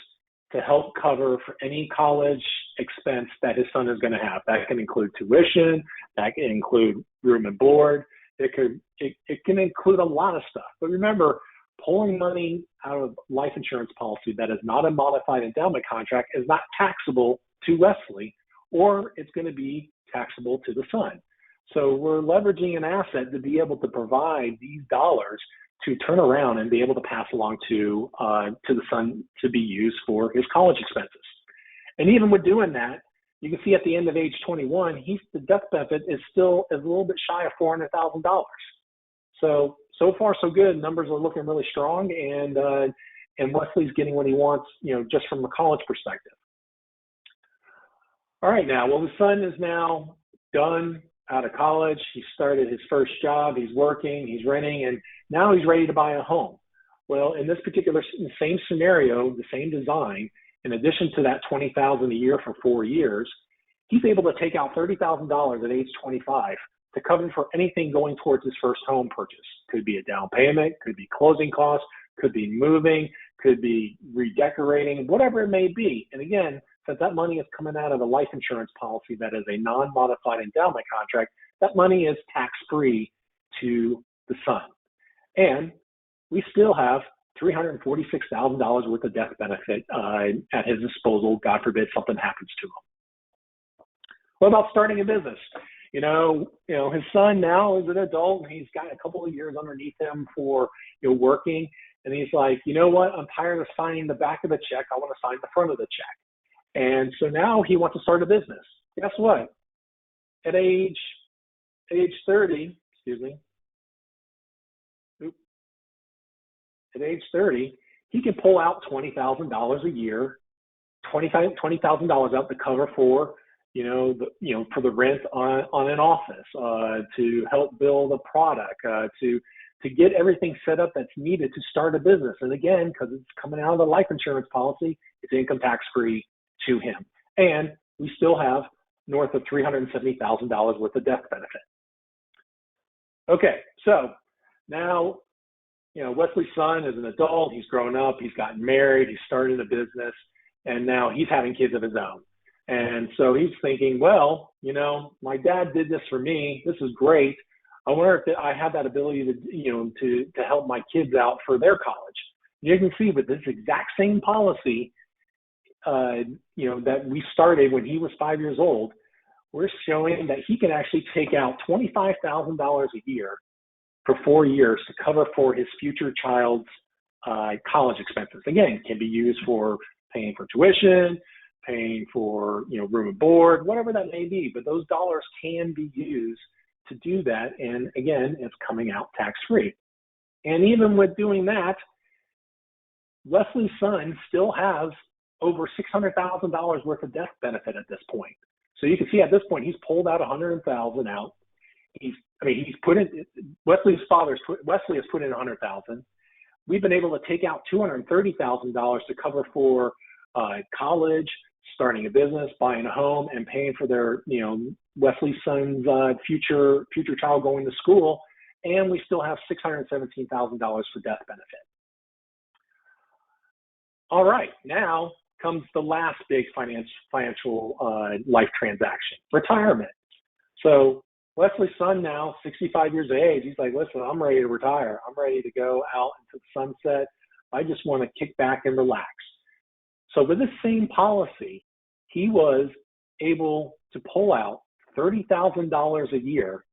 to help cover for any college expense that his son is going to have. That can include tuition, that can include room and board, it can include a lot of stuff. But remember, pulling money out of life insurance policy that is not a modified endowment contract is not taxable to Wesley, or it's going to be taxable to the son. So we're leveraging an asset to be able to provide these dollars to turn around and be able to pass along to the son to be used for his college expenses. And even with doing that, you can see at the end of age 21, the death benefit is still a little bit shy of $400,000. So far so good. Numbers are looking really strong, and Wesley's getting what he wants, just from a college perspective. All right, now, well, the son is now done out of college. He started his first job. He's working, he's renting, and now he's ready to buy a home. Well, in this particular same scenario, the same design, in addition to that $20,000 a year for 4 years, he's able to take out $30,000 at age 25 to cover for anything going towards his first home purchase. Could be a down payment, could be closing costs, could be moving, could be redecorating, whatever it may be. And again, since that money is coming out of a life insurance policy that is a non-modified endowment contract, that money is tax-free to the son. And we still have $346,000 worth of death benefit at his disposal. God forbid something happens to him. What about starting a business? His son now is an adult and he's got a couple of years underneath him for working. And he's like, you know what? I'm tired of signing the back of the check. I want to sign the front of the check. And so now he wants to start a business. Guess what? At age 30, at age 30, he can pull out $20,000 a year, $20,000 out to cover for, for the rent on an office, to help build a product, to get everything set up that's needed to start a business. And again, because it's coming out of the life insurance policy, it's income tax free to him. And we still have north of $370,000 worth of death benefit. Okay, so now, Wesley's son is an adult, he's grown up, he's gotten married, he's started a business, and now he's having kids of his own. And so he's thinking, well, my dad did this for me, this is great. I wonder if I have that ability to help my kids out for their college. You can see with this exact same policy, that we started when he was 5 years old, we're showing that he can actually take out $25,000 a year for 4 years to cover for his future child's college expenses. Again, can be used for paying for tuition, paying for room and board, whatever that may be. But those dollars can be used to do that. And again, it's coming out tax-free. And even with doing that, Wesley's son still has over $600,000 worth of death benefit at this point. So you can see at this point, he's pulled out $100,000 out. Wesley has put in $100,000. We've been able to take out $230,000 to cover for college, starting a business, buying a home, and paying for their, Wesley's son's future child going to school. And we still have $617,000 for death benefit. All right, now comes the last big financial life transaction, retirement. So Wesley's son now, 65 years of age, he's like, listen, I'm ready to retire. I'm ready to go out into the sunset. I just want to kick back and relax. So with this same policy, he was able to pull out $30,000 a year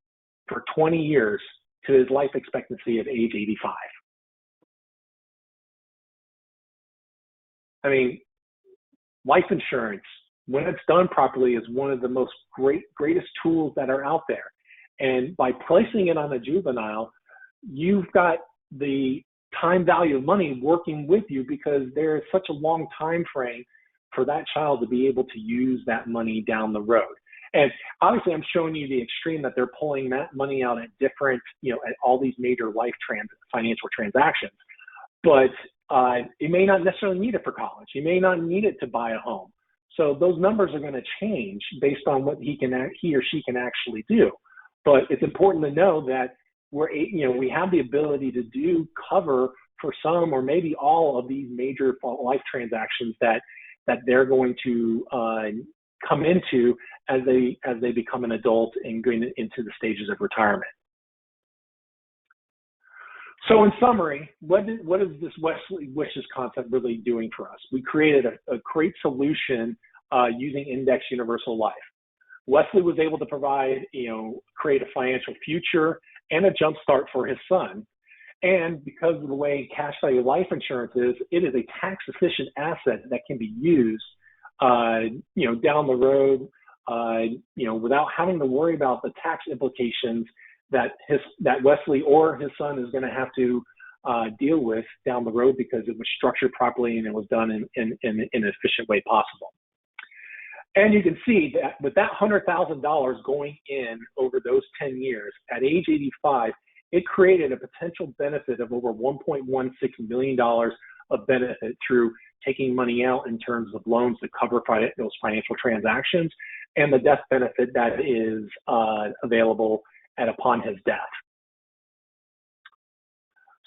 for 20 years to his life expectancy of age 85. Life insurance, when it's done properly, is one of the greatest tools that are out there. And by placing it on a juvenile, you've got the time value of money working with you because there is such a long time frame for that child to be able to use that money down the road. And obviously, I'm showing you the extreme that they're pulling that money out at different, at all these major financial transactions. But you may not necessarily need it for college. You may not need it to buy a home. So those numbers are going to change based on what he or she can actually do. But it's important to know that we have the ability to do cover for some or maybe all of these major life transactions that they're going to come into as they become an adult and going into the stages of retirement. So in summary, what is this Wesley Wishes concept really doing for us? We created a great solution using Index Universal Life. Wesley was able to provide, create a financial future and a jump start for his son. And because of the way cash value life insurance is, it is a tax efficient asset that can be used, down the road, without having to worry about the tax implications that Wesley or his son is going to have to deal with down the road because it was structured properly and it was done in an efficient way possible. And you can see that with that $100,000 going in over those 10 years, at age 85, it created a potential benefit of over $1.16 million of benefit through taking money out in terms of loans that cover those financial transactions and the death benefit that is available upon his death.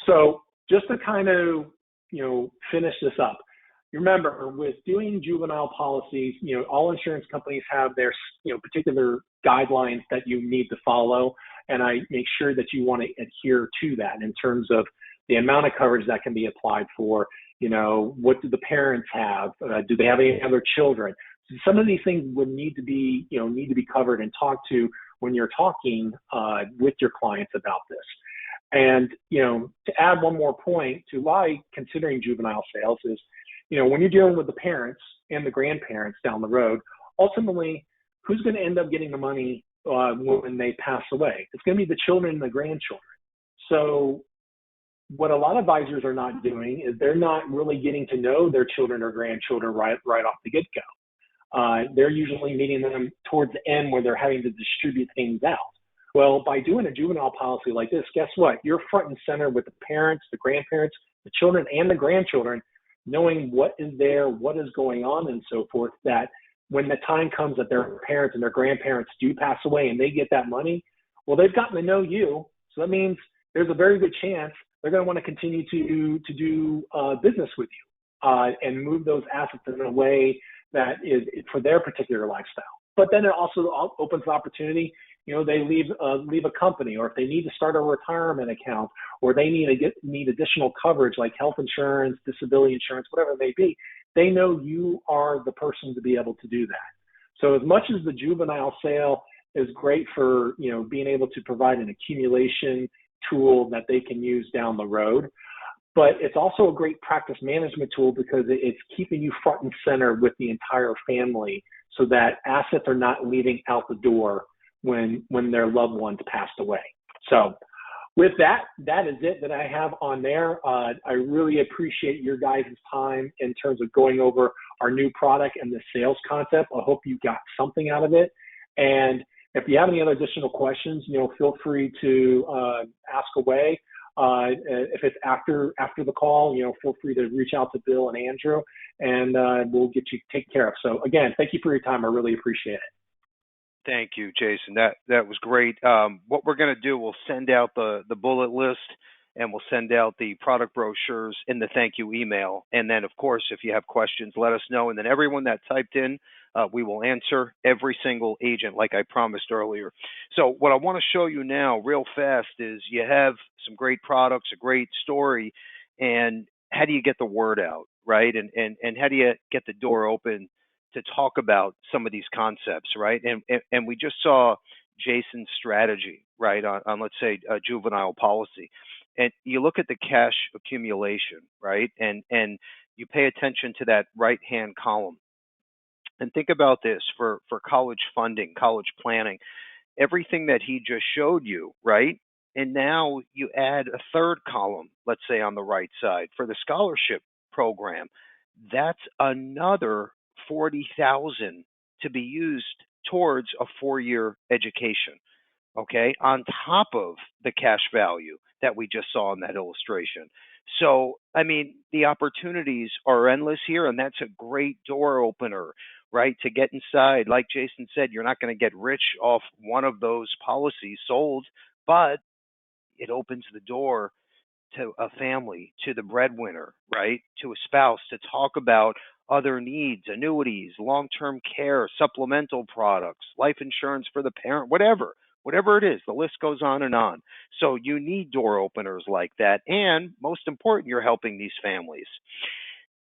So just to kind of, finish this up, you remember with doing juvenile policies, all insurance companies have their, particular guidelines that you need to follow. And I make sure that you want to adhere to that in terms of the amount of coverage that can be applied for. What do the parents have? Do they have any other children? Some of these things would need to be covered and talked to when you're talking with your clients about this. And, to add one more point to why considering juvenile sales is, when you're dealing with the parents and the grandparents down the road, ultimately, who's going to end up getting the money when they pass away? It's going to be the children and the grandchildren. So what a lot of advisors are not doing is they're not really getting to know their children or grandchildren right off the get-go. They're usually meeting them towards the end where they're having to distribute things out. Well, by doing a juvenile policy like this, guess what? You're front and center with the parents, the grandparents, the children, and the grandchildren, knowing what is there, what is going on, and so forth, that when the time comes that their parents and their grandparents do pass away and they get that money, well, they've gotten to know you. So that means there's a very good chance they're going to want to continue to do business with you and move those assets in a way that is for their particular lifestyle. But then it also opens the opportunity. They leave a company, or if they need to start a retirement account, or they need additional coverage like health insurance, disability insurance, whatever it may be, they know you are the person to be able to do that. So as much as the juvenile sale is great for being able to provide an accumulation tool that they can use down the road, but it's also a great practice management tool because it's keeping you front and center with the entire family so that assets are not leaving out the door when their loved ones passed away. So with that is it that I have on there. I really appreciate your guys' time in terms of going over our new product and the sales concept. I hope you got something out of it. And if you have any other additional questions, feel free to ask away. If it's after the call, feel free to reach out to Bill and Andrew, and we'll get you taken care of. So again, thank you for your time. I really appreciate it. Thank you, Jason. That was great. What we're going to do, we'll send out the bullet list, and we'll send out the product brochures in the thank you email. And then, of course, if you have questions, let us know. And then everyone that typed in, we will answer, every single agent, like I promised earlier. So what I want to show you now real fast is you have some great products, a great story, and how do you get the word out, right? And how do you get the door open to talk about some of these concepts, right? And we just saw Jason's strategy, right, on let's say a juvenile policy. And you look at the cash accumulation, right? And you pay attention to that right-hand column. And think about this for college funding, college planning, everything that he just showed you, right? And now you add a third column, let's say on the right side, for the scholarship program. That's another $40,000 to be used towards a 4-year education, okay, on top of the cash value that we just saw in that illustration. So, I mean, the opportunities are endless here, and that's a great door opener, right, to get inside. Like Jason said, you're not going to get rich off one of those policies sold, but it opens the door to a family, to the breadwinner, right, to a spouse, to talk about other needs, annuities, long-term care, supplemental products, life insurance for the parent, whatever it is. The list goes on and on. So you need door openers like that. And most important, you're helping these families.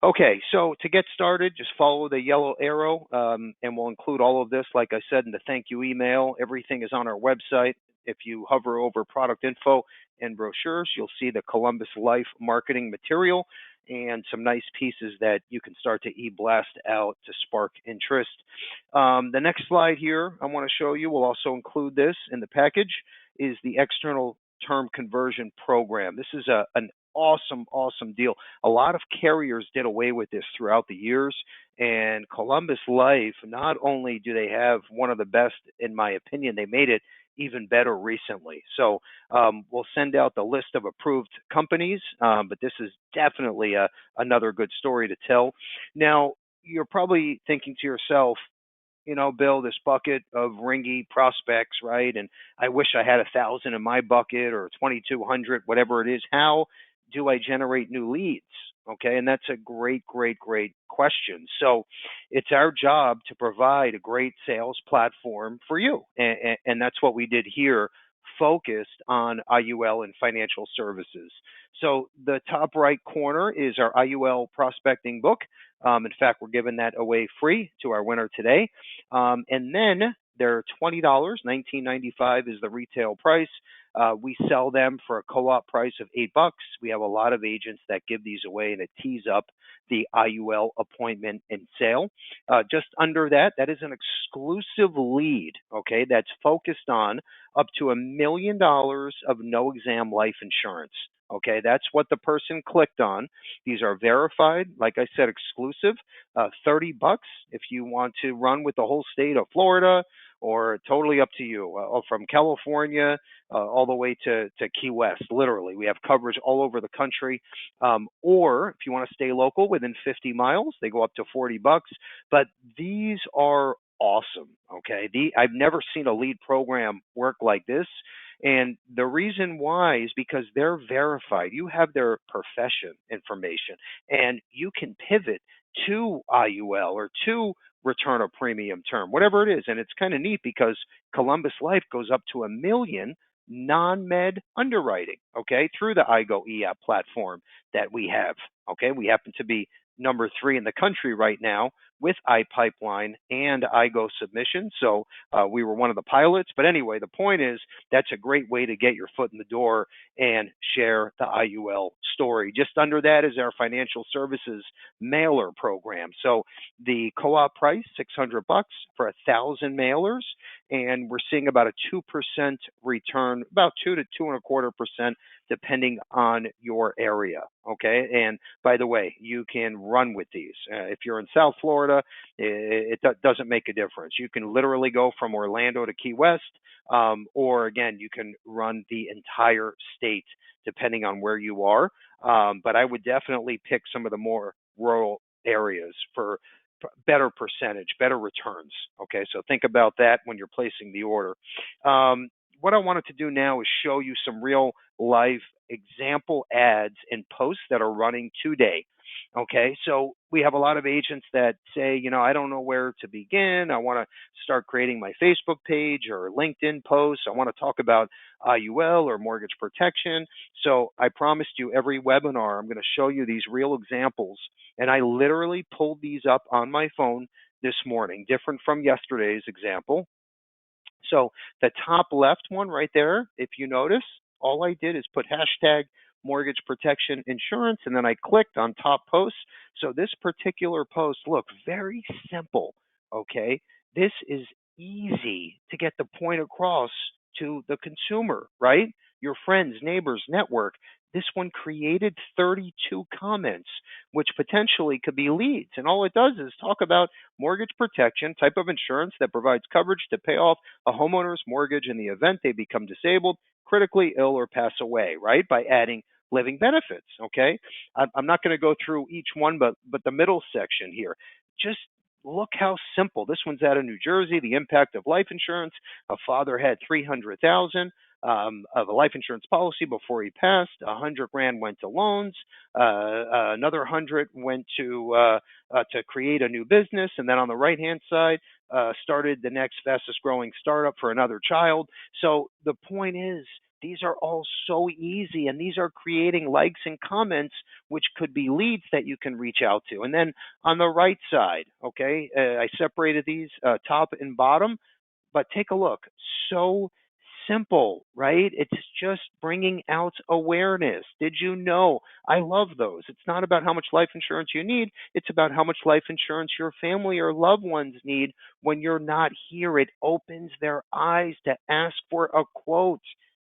Okay, so to get started, just follow the yellow arrow, and we'll include all of this, like I said, in the thank you email. Everything is on our website. If you hover over product info and brochures, you'll see the Columbus Life marketing material and some nice pieces that you can start to e-blast out to spark interest. The next slide here I want to show you, will also include this in the package, is the external term conversion program. This is an awesome deal. A lot of carriers did away with this throughout the years, and Columbus Life, not only do they have one of the best, in my opinion, they made it even better recently. So we'll send out the list of approved companies, but this is definitely another good story to tell. Now, you're probably thinking to yourself, Bill, this bucket of ringy prospects, right? And I wish I had 1,000 in my bucket or 2,200, whatever it is. How do I generate new leads? Okay, and that's a great question. So it's our job to provide a great sales platform for you, and that's what we did here, focused on IUL and financial services. So the top right corner is our IUL prospecting book. In fact, we're giving that away free to our winner today. And then they're $20, $19.95 is the retail price. We sell them for a co-op price of $8. We have a lot of agents that give these away, and it tees up the IUL appointment and sale. Just under that is an exclusive lead, okay, that's focused on up to $1 million of no exam life insurance. Okay, that's what the person clicked on. These are verified, like I said, exclusive. $30 if you want to run with the whole state of Florida, or totally up to you. From California all the way to Key West, literally. We have coverage all over the country. Or if you want to stay local within 50 miles, they go up to $40. But these are awesome, okay? I've never seen a lead program work like this. And the reason why is because they're verified. You have their profession information, and you can pivot to IUL or to return a premium term, whatever it is. And it's kind of neat because Columbus Life goes up to $1 million non-med underwriting, okay, through the IGO eApp platform that we have. Okay, we happen to be number 3 in the country right now with iPipeline and IGO submission. So we were one of the pilots. But anyway, the point is that's a great way to get your foot in the door and share the IUL story. Just under that is our financial services mailer program. So the co-op price, $600 for 1,000 mailers. And we're seeing about a 2% return, about 2 to 2.25%, depending on your area. Okay. And by the way, you can run with these. If you're in South Florida, it doesn't make a difference. You can literally go from Orlando to Key West, or again, you can run the entire state depending on where you are. But I would definitely pick some of the more rural areas for better percentage, better returns. Okay, so think about that when you're placing the order. What I wanted to do now is show you some real life example ads and posts that are running today. Okay, so we have a lot of agents that say, I don't know where to begin. I want to start creating my Facebook page or LinkedIn posts. I want to talk about IUL or mortgage protection. So I promised you every webinar, I'm going to show you these real examples. And I literally pulled these up on my phone this morning, different from yesterday's example. So the top left one right there, if you notice, all I did is put hashtag mortgage protection insurance, and then I clicked on top posts. So this particular post, look, very simple, okay? This is easy to get the point across to the consumer, right? Your friends, neighbors, network. This one created 32 comments, which potentially could be leads. And all it does is talk about mortgage protection, type of insurance that provides coverage to pay off a homeowner's mortgage in the event they become disabled, critically ill, or pass away, right? By adding living benefits, okay? I'm not going to go through each one, but the middle section here, just look how simple. This one's out of New Jersey, the impact of life insurance. A father had $300,000 of a life insurance policy before he passed. $100,000 went to loans. Another 100 went to create a new business, and then on the right-hand side, started the next fastest growing startup for another child. So the point is, these are all so easy, and these are creating likes and comments, which could be leads that you can reach out to. And then on the right side, okay, I separated these top and bottom, but take a look. So simple, right? It's just bringing out awareness. Did you know? I love those. It's not about how much life insurance you need. It's about how much life insurance your family or loved ones need when you're not here. It opens their eyes to ask for a quote,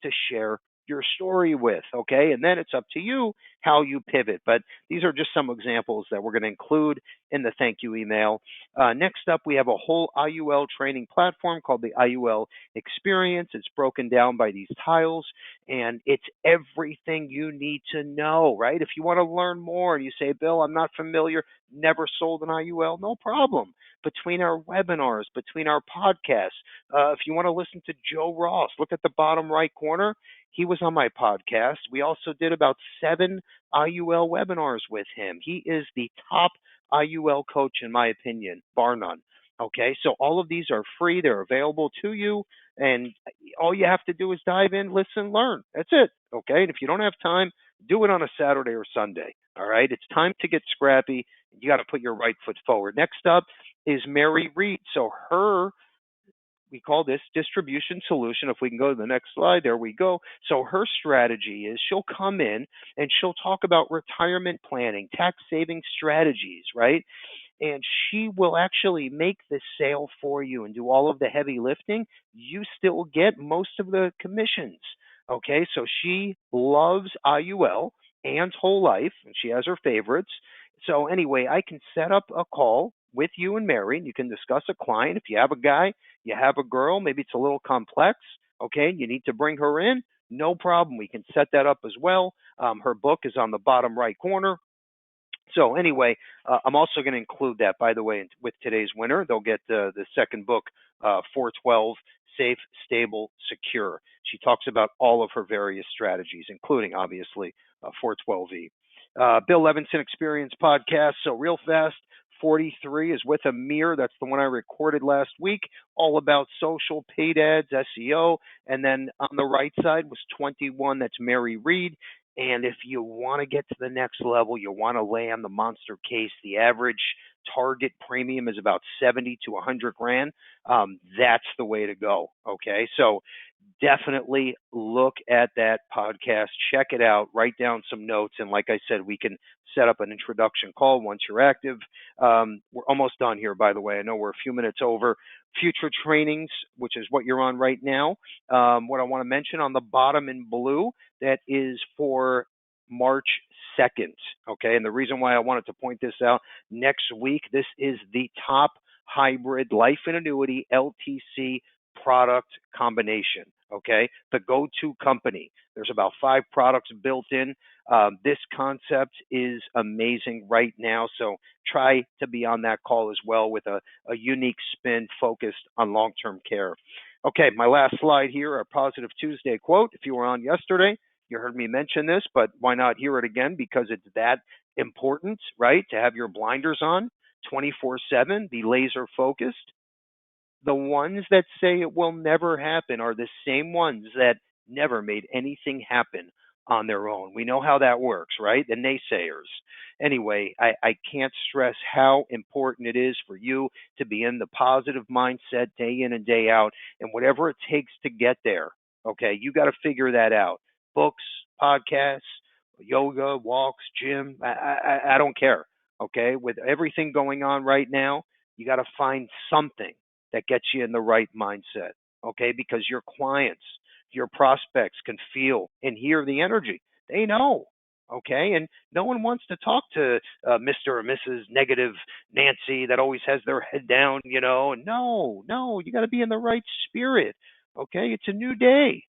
to share your story with, okay? And then it's up to you how you pivot. But these are just some examples that we're going to include in the thank you email. Next up, we have a whole IUL training platform called the IUL Experience. It's broken down by these tiles, and it's everything you need to know, right? If you want to learn more and you say, Bill, I'm not familiar, never sold an IUL, no problem. Between our webinars, between our podcasts, if you want to listen to Joe Ross, look at the bottom right corner. He was on my podcast. We also did about 7 IUL webinars with him. He is the top IUL coach, in my opinion, bar none. Okay, so all of these are free. They're available to you. And all you have to do is dive in, listen, learn. That's it. Okay, and if you don't have time, do it on a Saturday or Sunday. All right, it's time to get scrappy. You got to put your right foot forward. Next up is Mary Reed. So we call this distribution solution. If we can go to the next slide, there we go. So her strategy is she'll come in and she'll talk about retirement planning, tax saving strategies, right? And she will actually make the sale for you and do all of the heavy lifting. You still get most of the commissions. Okay, so she loves IUL and whole life, and she has her favorites. So anyway, I can set up a call with you and Mary, and you can discuss a client. If you have a guy, you have a girl, maybe it's a little complex, okay, you need to bring her in, no problem. We can set that up as well. Her book is on the bottom right corner. So anyway, I'm also going to include that, by the way, with today's winner. They'll get the second book, 412, Safe, Stable, Secure. She talks about all of her various strategies, including, obviously, 412E. Bill Levinson Experience Podcast. So real fast, 43 is with Amir. That's the one I recorded last week, all about social, paid ads, SEO. And then on the right side was 21. That's Mary Reed. And if you want to get to the next level, you want to lay on the monster case, the average target premium is about 70 to 100 grand. That's the way to go. Okay. So definitely look at that podcast, check it out, write down some notes. And like I said, we can set up an introduction call once you're active. We're almost done here, by the way. I know we're a few minutes over. Future trainings, which is what you're on right now. What I want to mention on the bottom in blue, that is for March 2nd. Okay. And the reason why I wanted to point this out, next week, this is the top hybrid life and annuity LTC product combination. Okay, the go-to company. There's about 5 products built in. This concept is amazing right now, so try to be on that call as well with a unique spin focused on long-term care. Okay, my last slide here, a Positive Tuesday quote. If you were on yesterday, you heard me mention this, but why not hear it again? Because it's that important, right? To have your blinders on 24/7, be laser focused. The ones that say it will never happen are the same ones that never made anything happen on their own. We know how that works, right? The naysayers. Anyway, I can't stress how important it is for you to be in the positive mindset day in and day out, and whatever it takes to get there. Okay, you got to figure that out. Books, podcasts, yoga, walks, gym. I don't care. Okay, with everything going on right now, you got to find something that gets you in the right mindset, okay? Because your clients, your prospects can feel and hear the energy. They know, okay? And no one wants to talk to Mr. or Mrs. Negative Nancy that always has their head down, you know. No, you got to be in the right spirit, okay? It's a new day.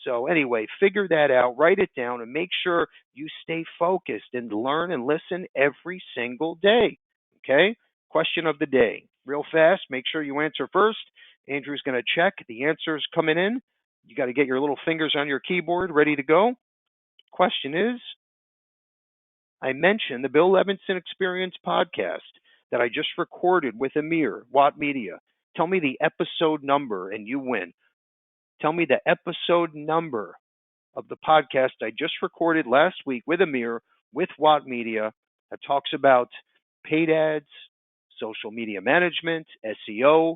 So anyway, figure that out, write it down, and make sure you stay focused and learn and listen every single day, okay? Question of the day. Real fast, make sure you answer first. Andrew's going to check the answers coming in. You got to get your little fingers on your keyboard ready to go. Question is, I mentioned the Bill Levinson Experience podcast that I just recorded with Amir, Watt Media. Tell me the episode number and you win. Tell me the episode number of the podcast I just recorded last week with Amir, with Watt Media, that talks about paid ads, social media management, SEO.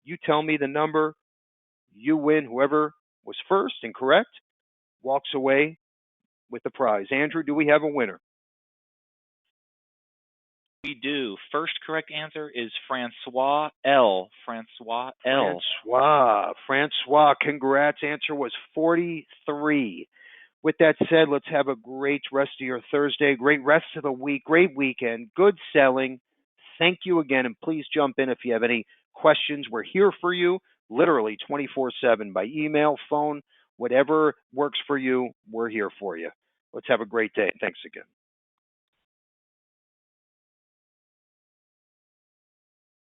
You tell me the number, you win. Whoever was first and correct walks away with the prize. Andrew, do we have a winner? We do. First correct answer is Francois L. Francois L. Francois, congrats. Answer was 43. With that said, let's have a great rest of your Thursday, great rest of the week, great weekend, good selling. Thank you again, and please jump in if you have any questions. We're here for you, literally 24/7 by email, phone, whatever works for you, we're here for you. Let's have a great day. Thanks again.